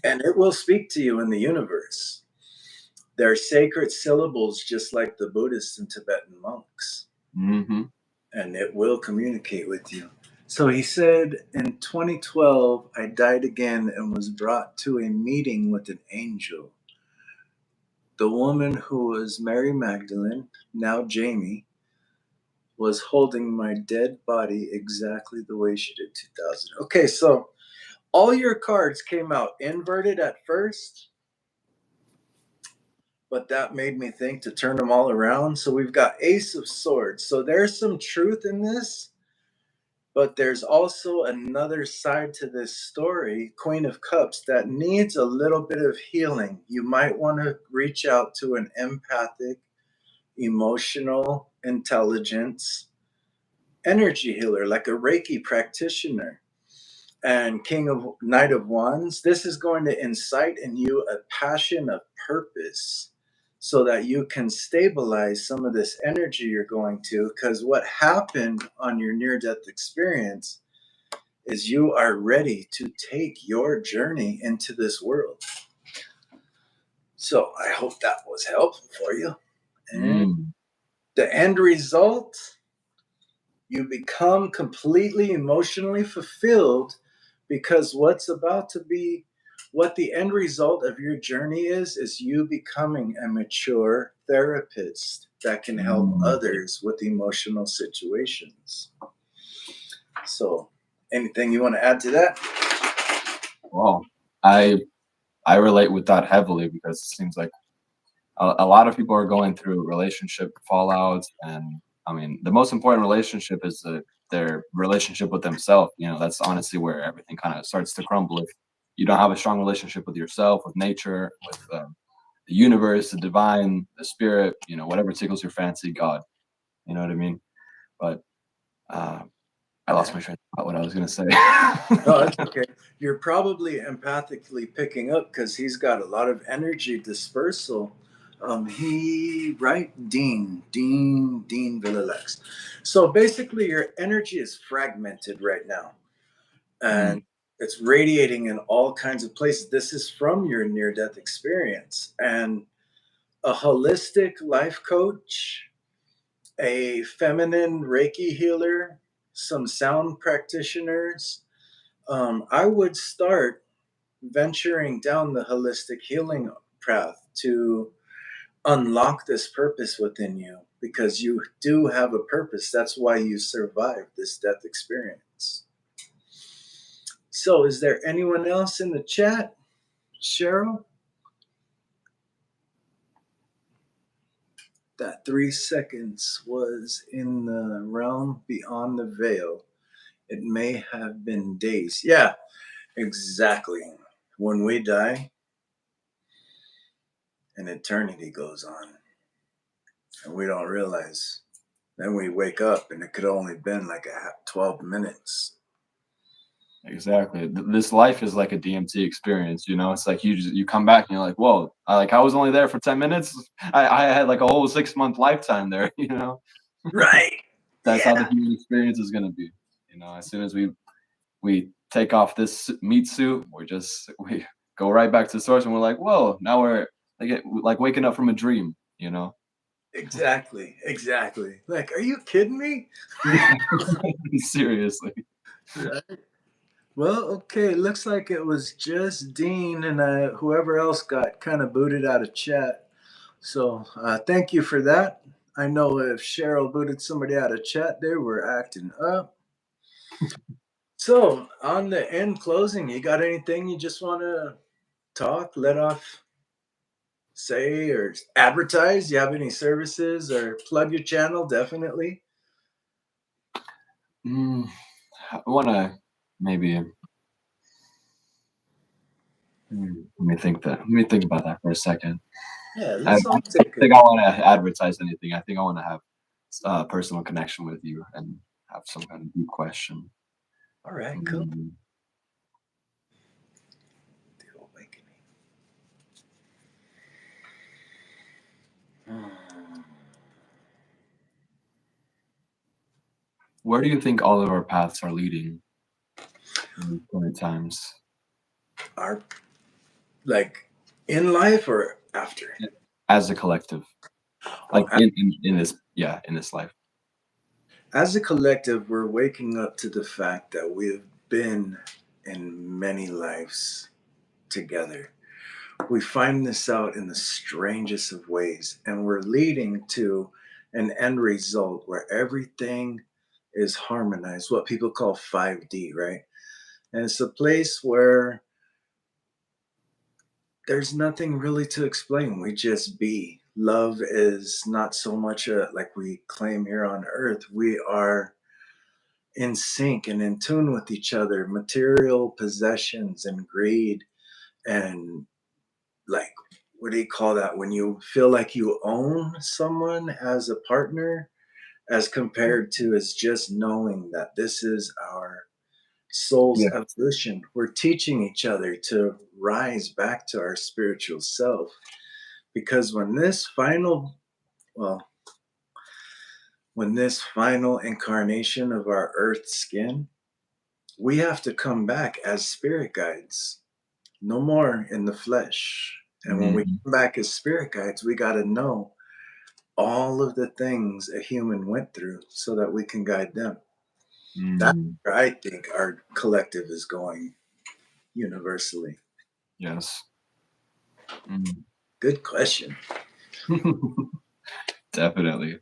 S1: And it will speak to you in the universe. They're sacred syllables, just like the Buddhists and Tibetan monks.
S2: Mm-hmm.
S1: And it will communicate with you. So he said, in 2012, I died again and was brought to a meeting with an angel. the woman who was Mary Magdalene, now Jamie, was holding my dead body exactly the way she did 2000. Okay, so all your cards came out inverted at first, but that made me think to turn them all around. So we've got Ace of Swords. So there's some truth in this, but there's also another side to this story, Queen of Cups, that needs a little bit of healing. You might want to reach out to an empathic, emotional intelligence energy healer, like a Reiki practitioner. And King of Knight of Wands, this is going to incite in you a passion of purpose so that you can stabilize some of this energy you're going to. Because what happened on your near death experience is you are ready to take your journey into this world. So I hope that was helpful for you. And the end result, you become completely emotionally fulfilled because what the end result of your journey is you becoming a mature therapist that can help others with emotional situations. So, anything you want to add to that?
S2: Well, I relate with that heavily because it seems like a lot of people are going through relationship fallouts, and I mean, the most important relationship is their relationship with themselves. You know, that's honestly where everything kind of starts to crumble. If you don't have a strong relationship with yourself, with nature, with the universe, the divine, the spirit, you know, whatever tickles your fancy, God. You know what I mean? But I lost my train of thought. What I was gonna say.
S1: No, it's okay. You're probably empathically picking up because he's got a lot of energy dispersal. Dean Villalex. So basically, your energy is fragmented right now, and it's radiating in all kinds of places. This is from your near-death experience, and a holistic life coach, a feminine Reiki healer, some sound practitioners. I would start venturing down the holistic healing path to unlock this purpose within you because you do have a purpose. That's why you survived this death experience. So, is there anyone else in the chat? Cheryl? That 3 seconds was in the realm beyond the veil. It may have been days. Yeah, exactly. When we die, an eternity goes on, and we don't realize. Then we wake up, and it could only been like 12 minutes.
S2: Exactly. This life is like a DMT experience, you know. It's like you come back and you're like, whoa, I was only there for 10 minutes. I had like a whole 6-month lifetime there, you know.
S1: Right.
S2: That's how the human experience is gonna be. You know, as soon as we take off this meat suit, we go right back to the source, and we're like, whoa, now we're like waking up from a dream, you know.
S1: Exactly. Like, are you kidding me?
S2: Seriously.
S1: Right. Well, okay. Looks like it was just Dean and whoever else got kind of booted out of chat. So thank you for that. I know if Cheryl booted somebody out of chat, they were acting up. So on the end closing, you got anything you just want to let off, say, or advertise? You have any services or plug your channel? Definitely.
S2: I want to maybe let me think about that for a second.
S1: Yeah,
S2: I
S1: let's all
S2: don't
S1: take
S2: think
S1: it.
S2: I want to advertise anything. I think I want to have a personal connection with you and have some kind of deep question.
S1: All right, cool. The awakening.
S2: Where do you think all of our paths are leading in these current times?
S1: Our, like, in life or after?
S2: As a collective,
S1: Oh,
S2: like in this life.
S1: as a collective, we're waking up to the fact that we've been in many lives together. We find this out in the strangest of ways, and we're leading to an end result where everything is harmonized, what people call 5D, right? And it's a place where there's nothing really to explain. We just be. Love is not so much like we claim here on earth. We are in sync and in tune with each other. Material possessions and greed and like, what do you call that? When you feel like you own someone as a partner, as compared to as just knowing that this is our soul's
S2: Yeah.
S1: evolution. We're teaching each other to rise back to our spiritual self. Because well, when this final incarnation of our earth skin, we have to come back as spirit guides, no more in the flesh. And when we
S2: Mhm.
S1: come back as spirit guides, we got to know all of the things a human went through so that we can guide them. That's
S2: Mm.
S1: where I think our collective is going universally.
S2: Yes. Mm.
S1: Good question.
S2: Definitely.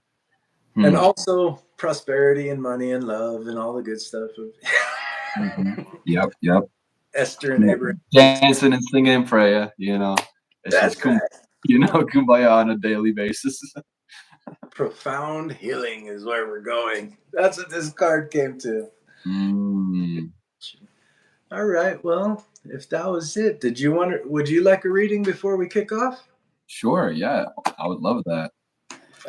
S1: And
S2: Hmm.
S1: also prosperity and money and love and all the good stuff of
S2: Mhm. Yep. Yep.
S1: Esther and
S2: Yeah.
S1: Abraham.
S2: Dancing and singing prayer. It's
S1: That's
S2: just
S1: right.
S2: kumbaya on a daily basis.
S1: Profound healing is where we're going. That's what this card came to.
S2: Mm.
S1: All right. Well, if that was it, would you like a reading before we kick off?
S2: Sure. Yeah. I would love that.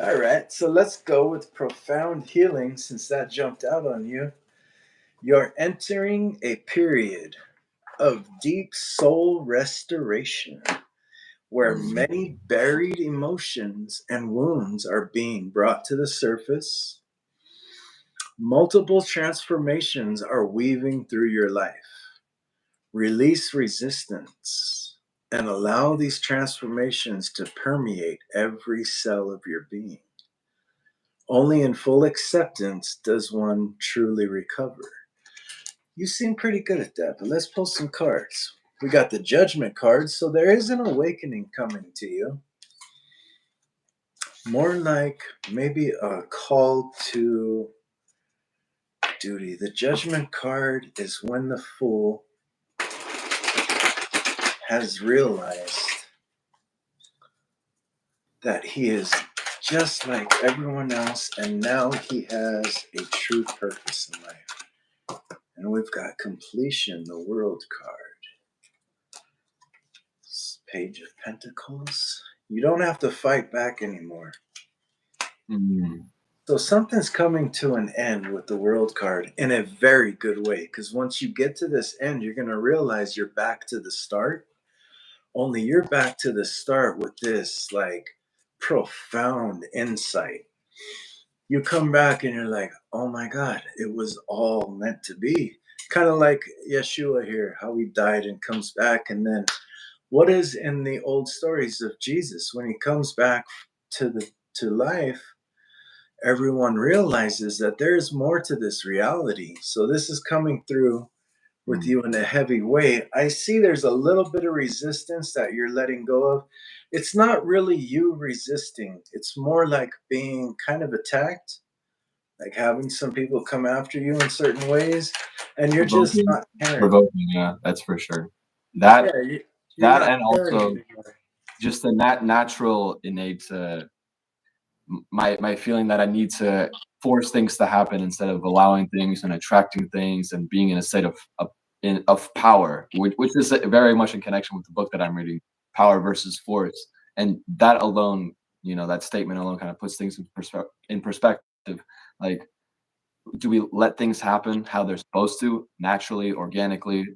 S1: All right. So let's go with profound healing since that jumped out on you. You're entering a period of deep soul restoration where
S2: Mm.
S1: many buried emotions and wounds are being brought to the surface. Multiple transformations are weaving through your life. Release resistance and allow these transformations to permeate every cell of your being. Only in full acceptance does one truly recover. You seem pretty good at that, but let's pull some cards. We got the judgment cards, so there is an awakening coming to you. More like maybe a call to duty. The judgment card is when the fool has realized that he is just like everyone else, and now he has a true purpose in life. And we've got completion, the world card. Page of Pentacles. You don't have to fight back anymore.
S2: Mm.
S1: So something's coming to an end with the world card in a very good way. Because once you get to this end, you're going to realize you're back to the start. Only you're back to the start with this like profound insight. You come back and you're like, oh my God, it was all meant to be. Kind of like Yeshua here, how he died and comes back. And then what is in the old stories of Jesus when he comes back to life? Everyone realizes that there's more to this reality. So this is coming through with
S2: Mm.
S1: you in a heavy way. I see there's a little bit of resistance that you're letting go of. It's not really you resisting. It's more like being kind of attacked, like having some people come after you in certain ways, and you're just
S2: Provoking.
S1: not caring.
S2: Provoking. Yeah, that's for sure.
S1: Yeah,
S2: That
S1: you're
S2: that
S1: not
S2: and
S1: caring
S2: also
S1: anymore.
S2: just the natural innate my feeling that I need to force things to happen instead of allowing things and attracting things and being in a state of power, which is very much in connection with the book that I'm reading, Power versus Force. And that alone, that statement alone kind of puts things in perspective. Like, do we let things happen how they're supposed to, naturally, organically,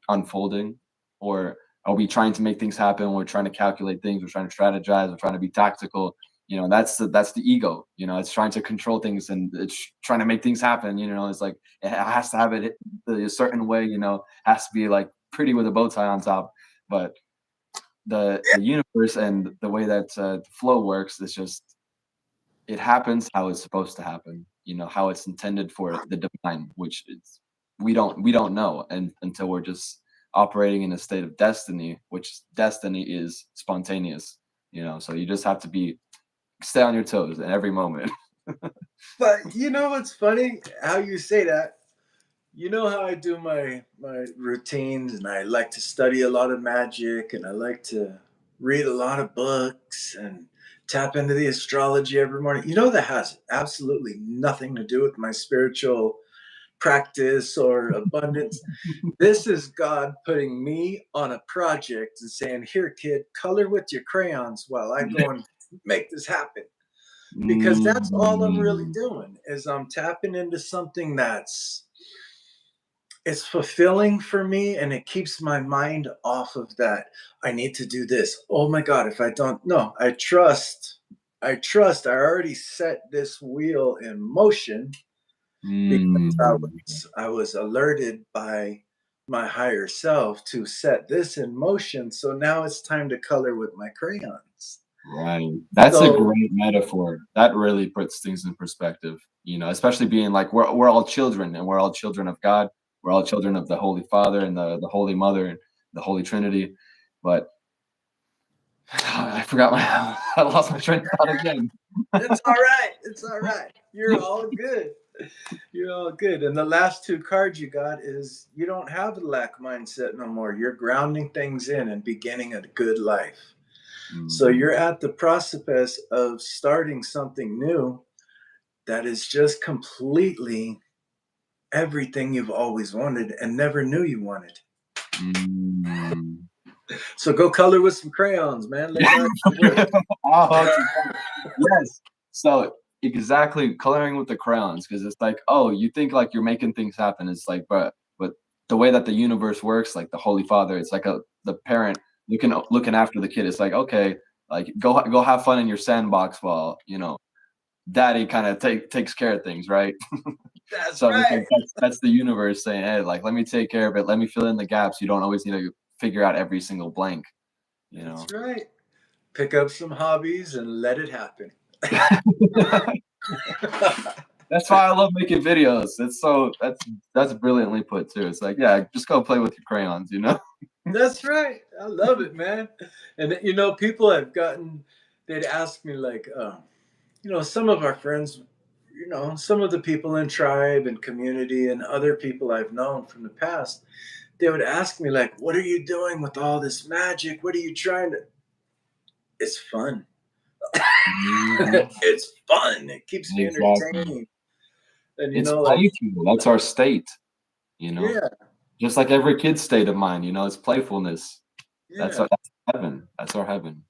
S2: unfolding, or are we trying to make things happen? We're trying to calculate things. We're trying to strategize. We're trying to be tactical. That's the ego. It's trying to control things and it's trying to make things happen. It's like it has to have it a certain way. Has to be like pretty with a bow tie on top. But the universe and the way that the flow works is just it happens how it's supposed to happen, how it's intended for the divine, which is we don't know and until we're just operating in a state of destiny, which destiny is spontaneous, so you just have to stay on your toes in every moment.
S1: But you know what's funny? How you say that. You know how I do my routines, and I like to study a lot of magic, and I like to read a lot of books and tap into the astrology every morning. You know that has absolutely nothing to do with my spiritual practice or abundance. This is God putting me on a project and saying, "Here, kid, color with your crayons while I go and make this happen." Because that's all I'm really
S2: Mm,
S1: doing is I'm tapping into something that's it's fulfilling for me, and it keeps my mind off of that. I need to do this. Oh my God, if I don't, no, I already set this wheel in motion because
S2: mm,
S1: I was alerted by my higher self to set this in motion. So now it's time to color with my crayons.
S2: right. That's a
S1: So
S2: great metaphor. That really puts things in perspective, especially being like we're all children, and we're all children of God. We're all children of the Holy Father and the Holy Mother and the Holy Trinity. But I forgot I lost my train of thought again.
S1: it's all right. It's all right. You're all good. You're all good. And the last two cards you got is you don't have the lack mindset no more. You're grounding things in and beginning a good life. So
S2: Mm,
S1: you're at the precipice of starting something new that is just completely everything you've always wanted and never knew you wanted.
S2: mm.
S1: So go color with some crayons, man. Let God do the work.
S2: Oh, okay. Yes. So exactly, coloring with the crayons, because it's like, oh, you think like you're making things happen. It's like, but the way that the universe works, like the Holy Father, it's like the parent looking after the kid. It's like, okay, like go have fun in your sandbox while daddy kind of takes care of things, right?
S1: That's
S2: So it's like
S1: right.
S2: that's the universe saying, hey, like let me take care of it. Let me fill in the gaps. You don't always need to figure out every single blank, you know.
S1: That's right. Pick up some hobbies and let it happen.
S2: That's why I love making videos. That's brilliantly put too. It's like, yeah, just go play with your crayons.
S1: That's right. I love it, man. And people have gotten, they'd ask me like, some of our friends, some of the people in tribe and community and other people I've known from the past, they would ask me like, "What are you doing with all this magic? What are you trying to?" It's fun.
S2: Mhm.
S1: It's fun. It keeps me
S2: Exactly.
S1: entertained. And
S2: It's
S1: like,
S2: playful. That's our state, you know.
S1: yeah,
S2: Just like every kid's state of mind, it's playfulness. That's
S1: yeah.
S2: that's heaven. That's our heaven.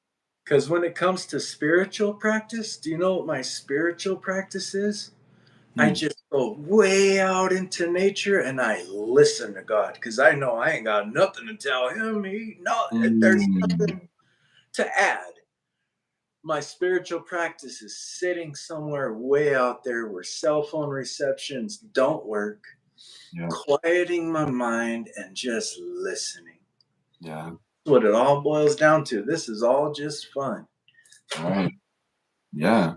S1: Because when it comes to spiritual practice, do you know what my spiritual practice is? I
S2: Hmm.
S1: just go way out into nature and I listen to God because I know I ain't got nothing to tell him. There's
S2: Mm.
S1: nothing to add. My spiritual practice is sitting somewhere way out there where cell phone receptions don't work,
S2: Yeah.
S1: quieting my mind and just listening.
S2: Yeah.
S1: That's what it all boils down to. This is all just fun.
S2: Right. Yeah.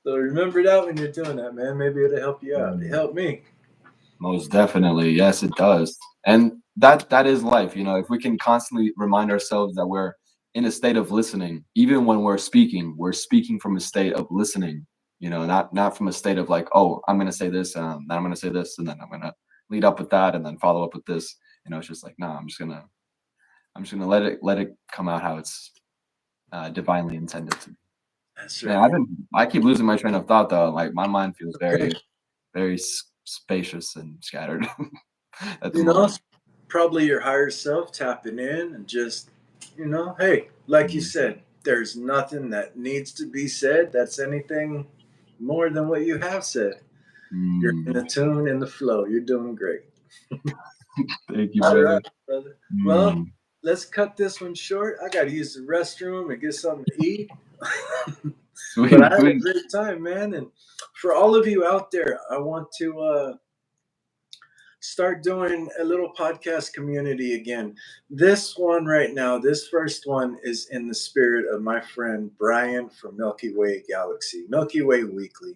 S1: So remember that when you're doing that, man. Maybe it'll help you out. It
S2: Mm.
S1: helped me.
S2: Most definitely. Yes, it does. And that is life. If we can constantly remind ourselves that we're in a state of listening, even when we're speaking from a state of listening, not from a state of like, oh, I'm gonna say this, then I'm gonna say this, and then I'm gonna lead up with that and then follow up with this. It's just like, no, I'm just gonna let it come out how it's divinely intended to be.
S1: That's
S2: Man,
S1: right.
S2: I keep losing my train of thought though. Like my mind feels very spacious and scattered at the
S1: You know,
S2: moment.
S1: it's probably your higher self tapping in and just, hey, like you
S2: Mm,
S1: said, there's nothing that needs to be said that's anything more than what you have said. You're in
S2: mm.
S1: the tune, in the flow. You're doing great.
S2: Thank you,
S1: All right,
S2: brother.
S1: brother. Well,
S2: Mm.
S1: let's cut this one short. I got to use the restroom and get something to eat. But I
S2: Sweet,
S1: had a
S2: sweet.
S1: great time, man. And for all of you out there, I want to start doing a little podcast community again. This one right now, this first one is in the spirit of my friend Brian from Milky Way Galaxy, Milky Way Weekly.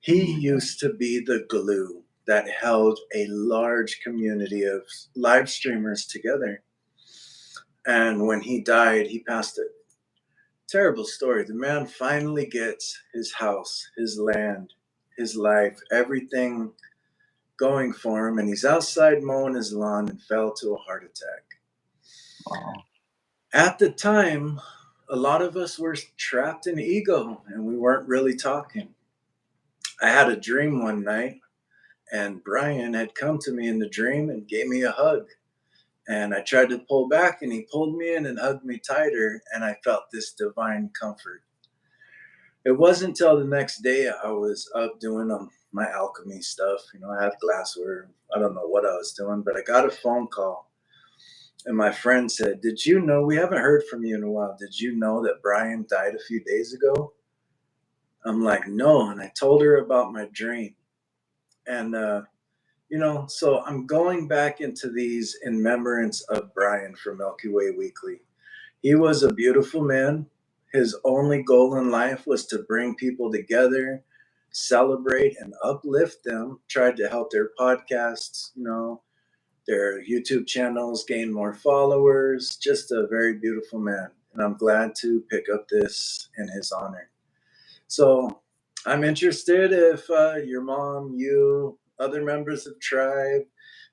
S1: He
S2: Mm.
S1: used to be the glue. that held a large community of live streamers together. And when he died, he passed a terrible story. The man finally gets his house, his land, his life, everything going for him. And he's outside mowing his lawn and fell to a heart attack.
S2: Wow.
S1: At the time, a lot of us were trapped in ego and we weren't really talking. I had a dream one night, and Brian had come to me in the dream and gave me a hug. And I tried to pull back, and he pulled me in and hugged me tighter, and I felt this divine comfort. It wasn't until the next day I was up doing my alchemy stuff. I had glassware. I don't know what I was doing, but I got a phone call. And my friend said, "Did you know, we haven't heard from you in a while. Did you know that Brian died a few days ago?" I'm like, "No." And I told her about my dream. And, so I'm going back into these in remembrance of Brian from Milky Way Weekly. He was a beautiful man. His only goal in life was to bring people together, celebrate and uplift them, tried to help their podcasts, their YouTube channels gain more followers. Just a very beautiful man. And I'm glad to pick up this in his honor. So I'm interested if your mom, you, other members of Tribe,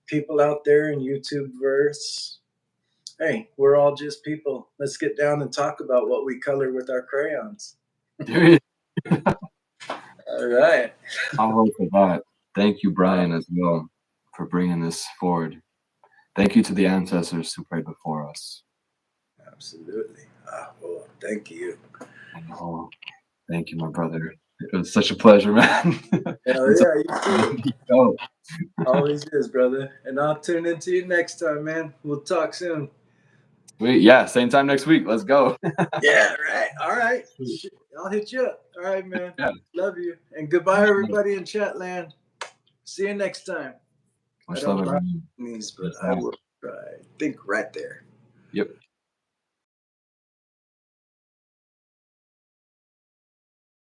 S1: people out there in YouTube verse, hey, we're all just people. Let's get down and talk about what we color with our crayons. All right.
S2: I'll hope for that. Thank you, Brian, as well, for bringing this forward. Thank you to the ancestors who prayed before us.
S1: Absolutely. Well, thank you.
S2: Oh, thank you, my brother. It was such a pleasure, man.
S1: Hell yeah, you too.
S2: Go.
S1: Always is, brother. And I'll tune into you next time, man. We'll talk soon.
S2: Sweet. Yeah, same time next week. Let's go.
S1: Yeah, right. All right. I'll hit you up. All right, man.
S2: Yeah.
S1: Love you. And goodbye, everybody in chat land. See you next time.
S2: Much
S1: I don't
S2: love,
S1: like
S2: everyone.
S1: these, but I will try. Think right there.
S2: Yep.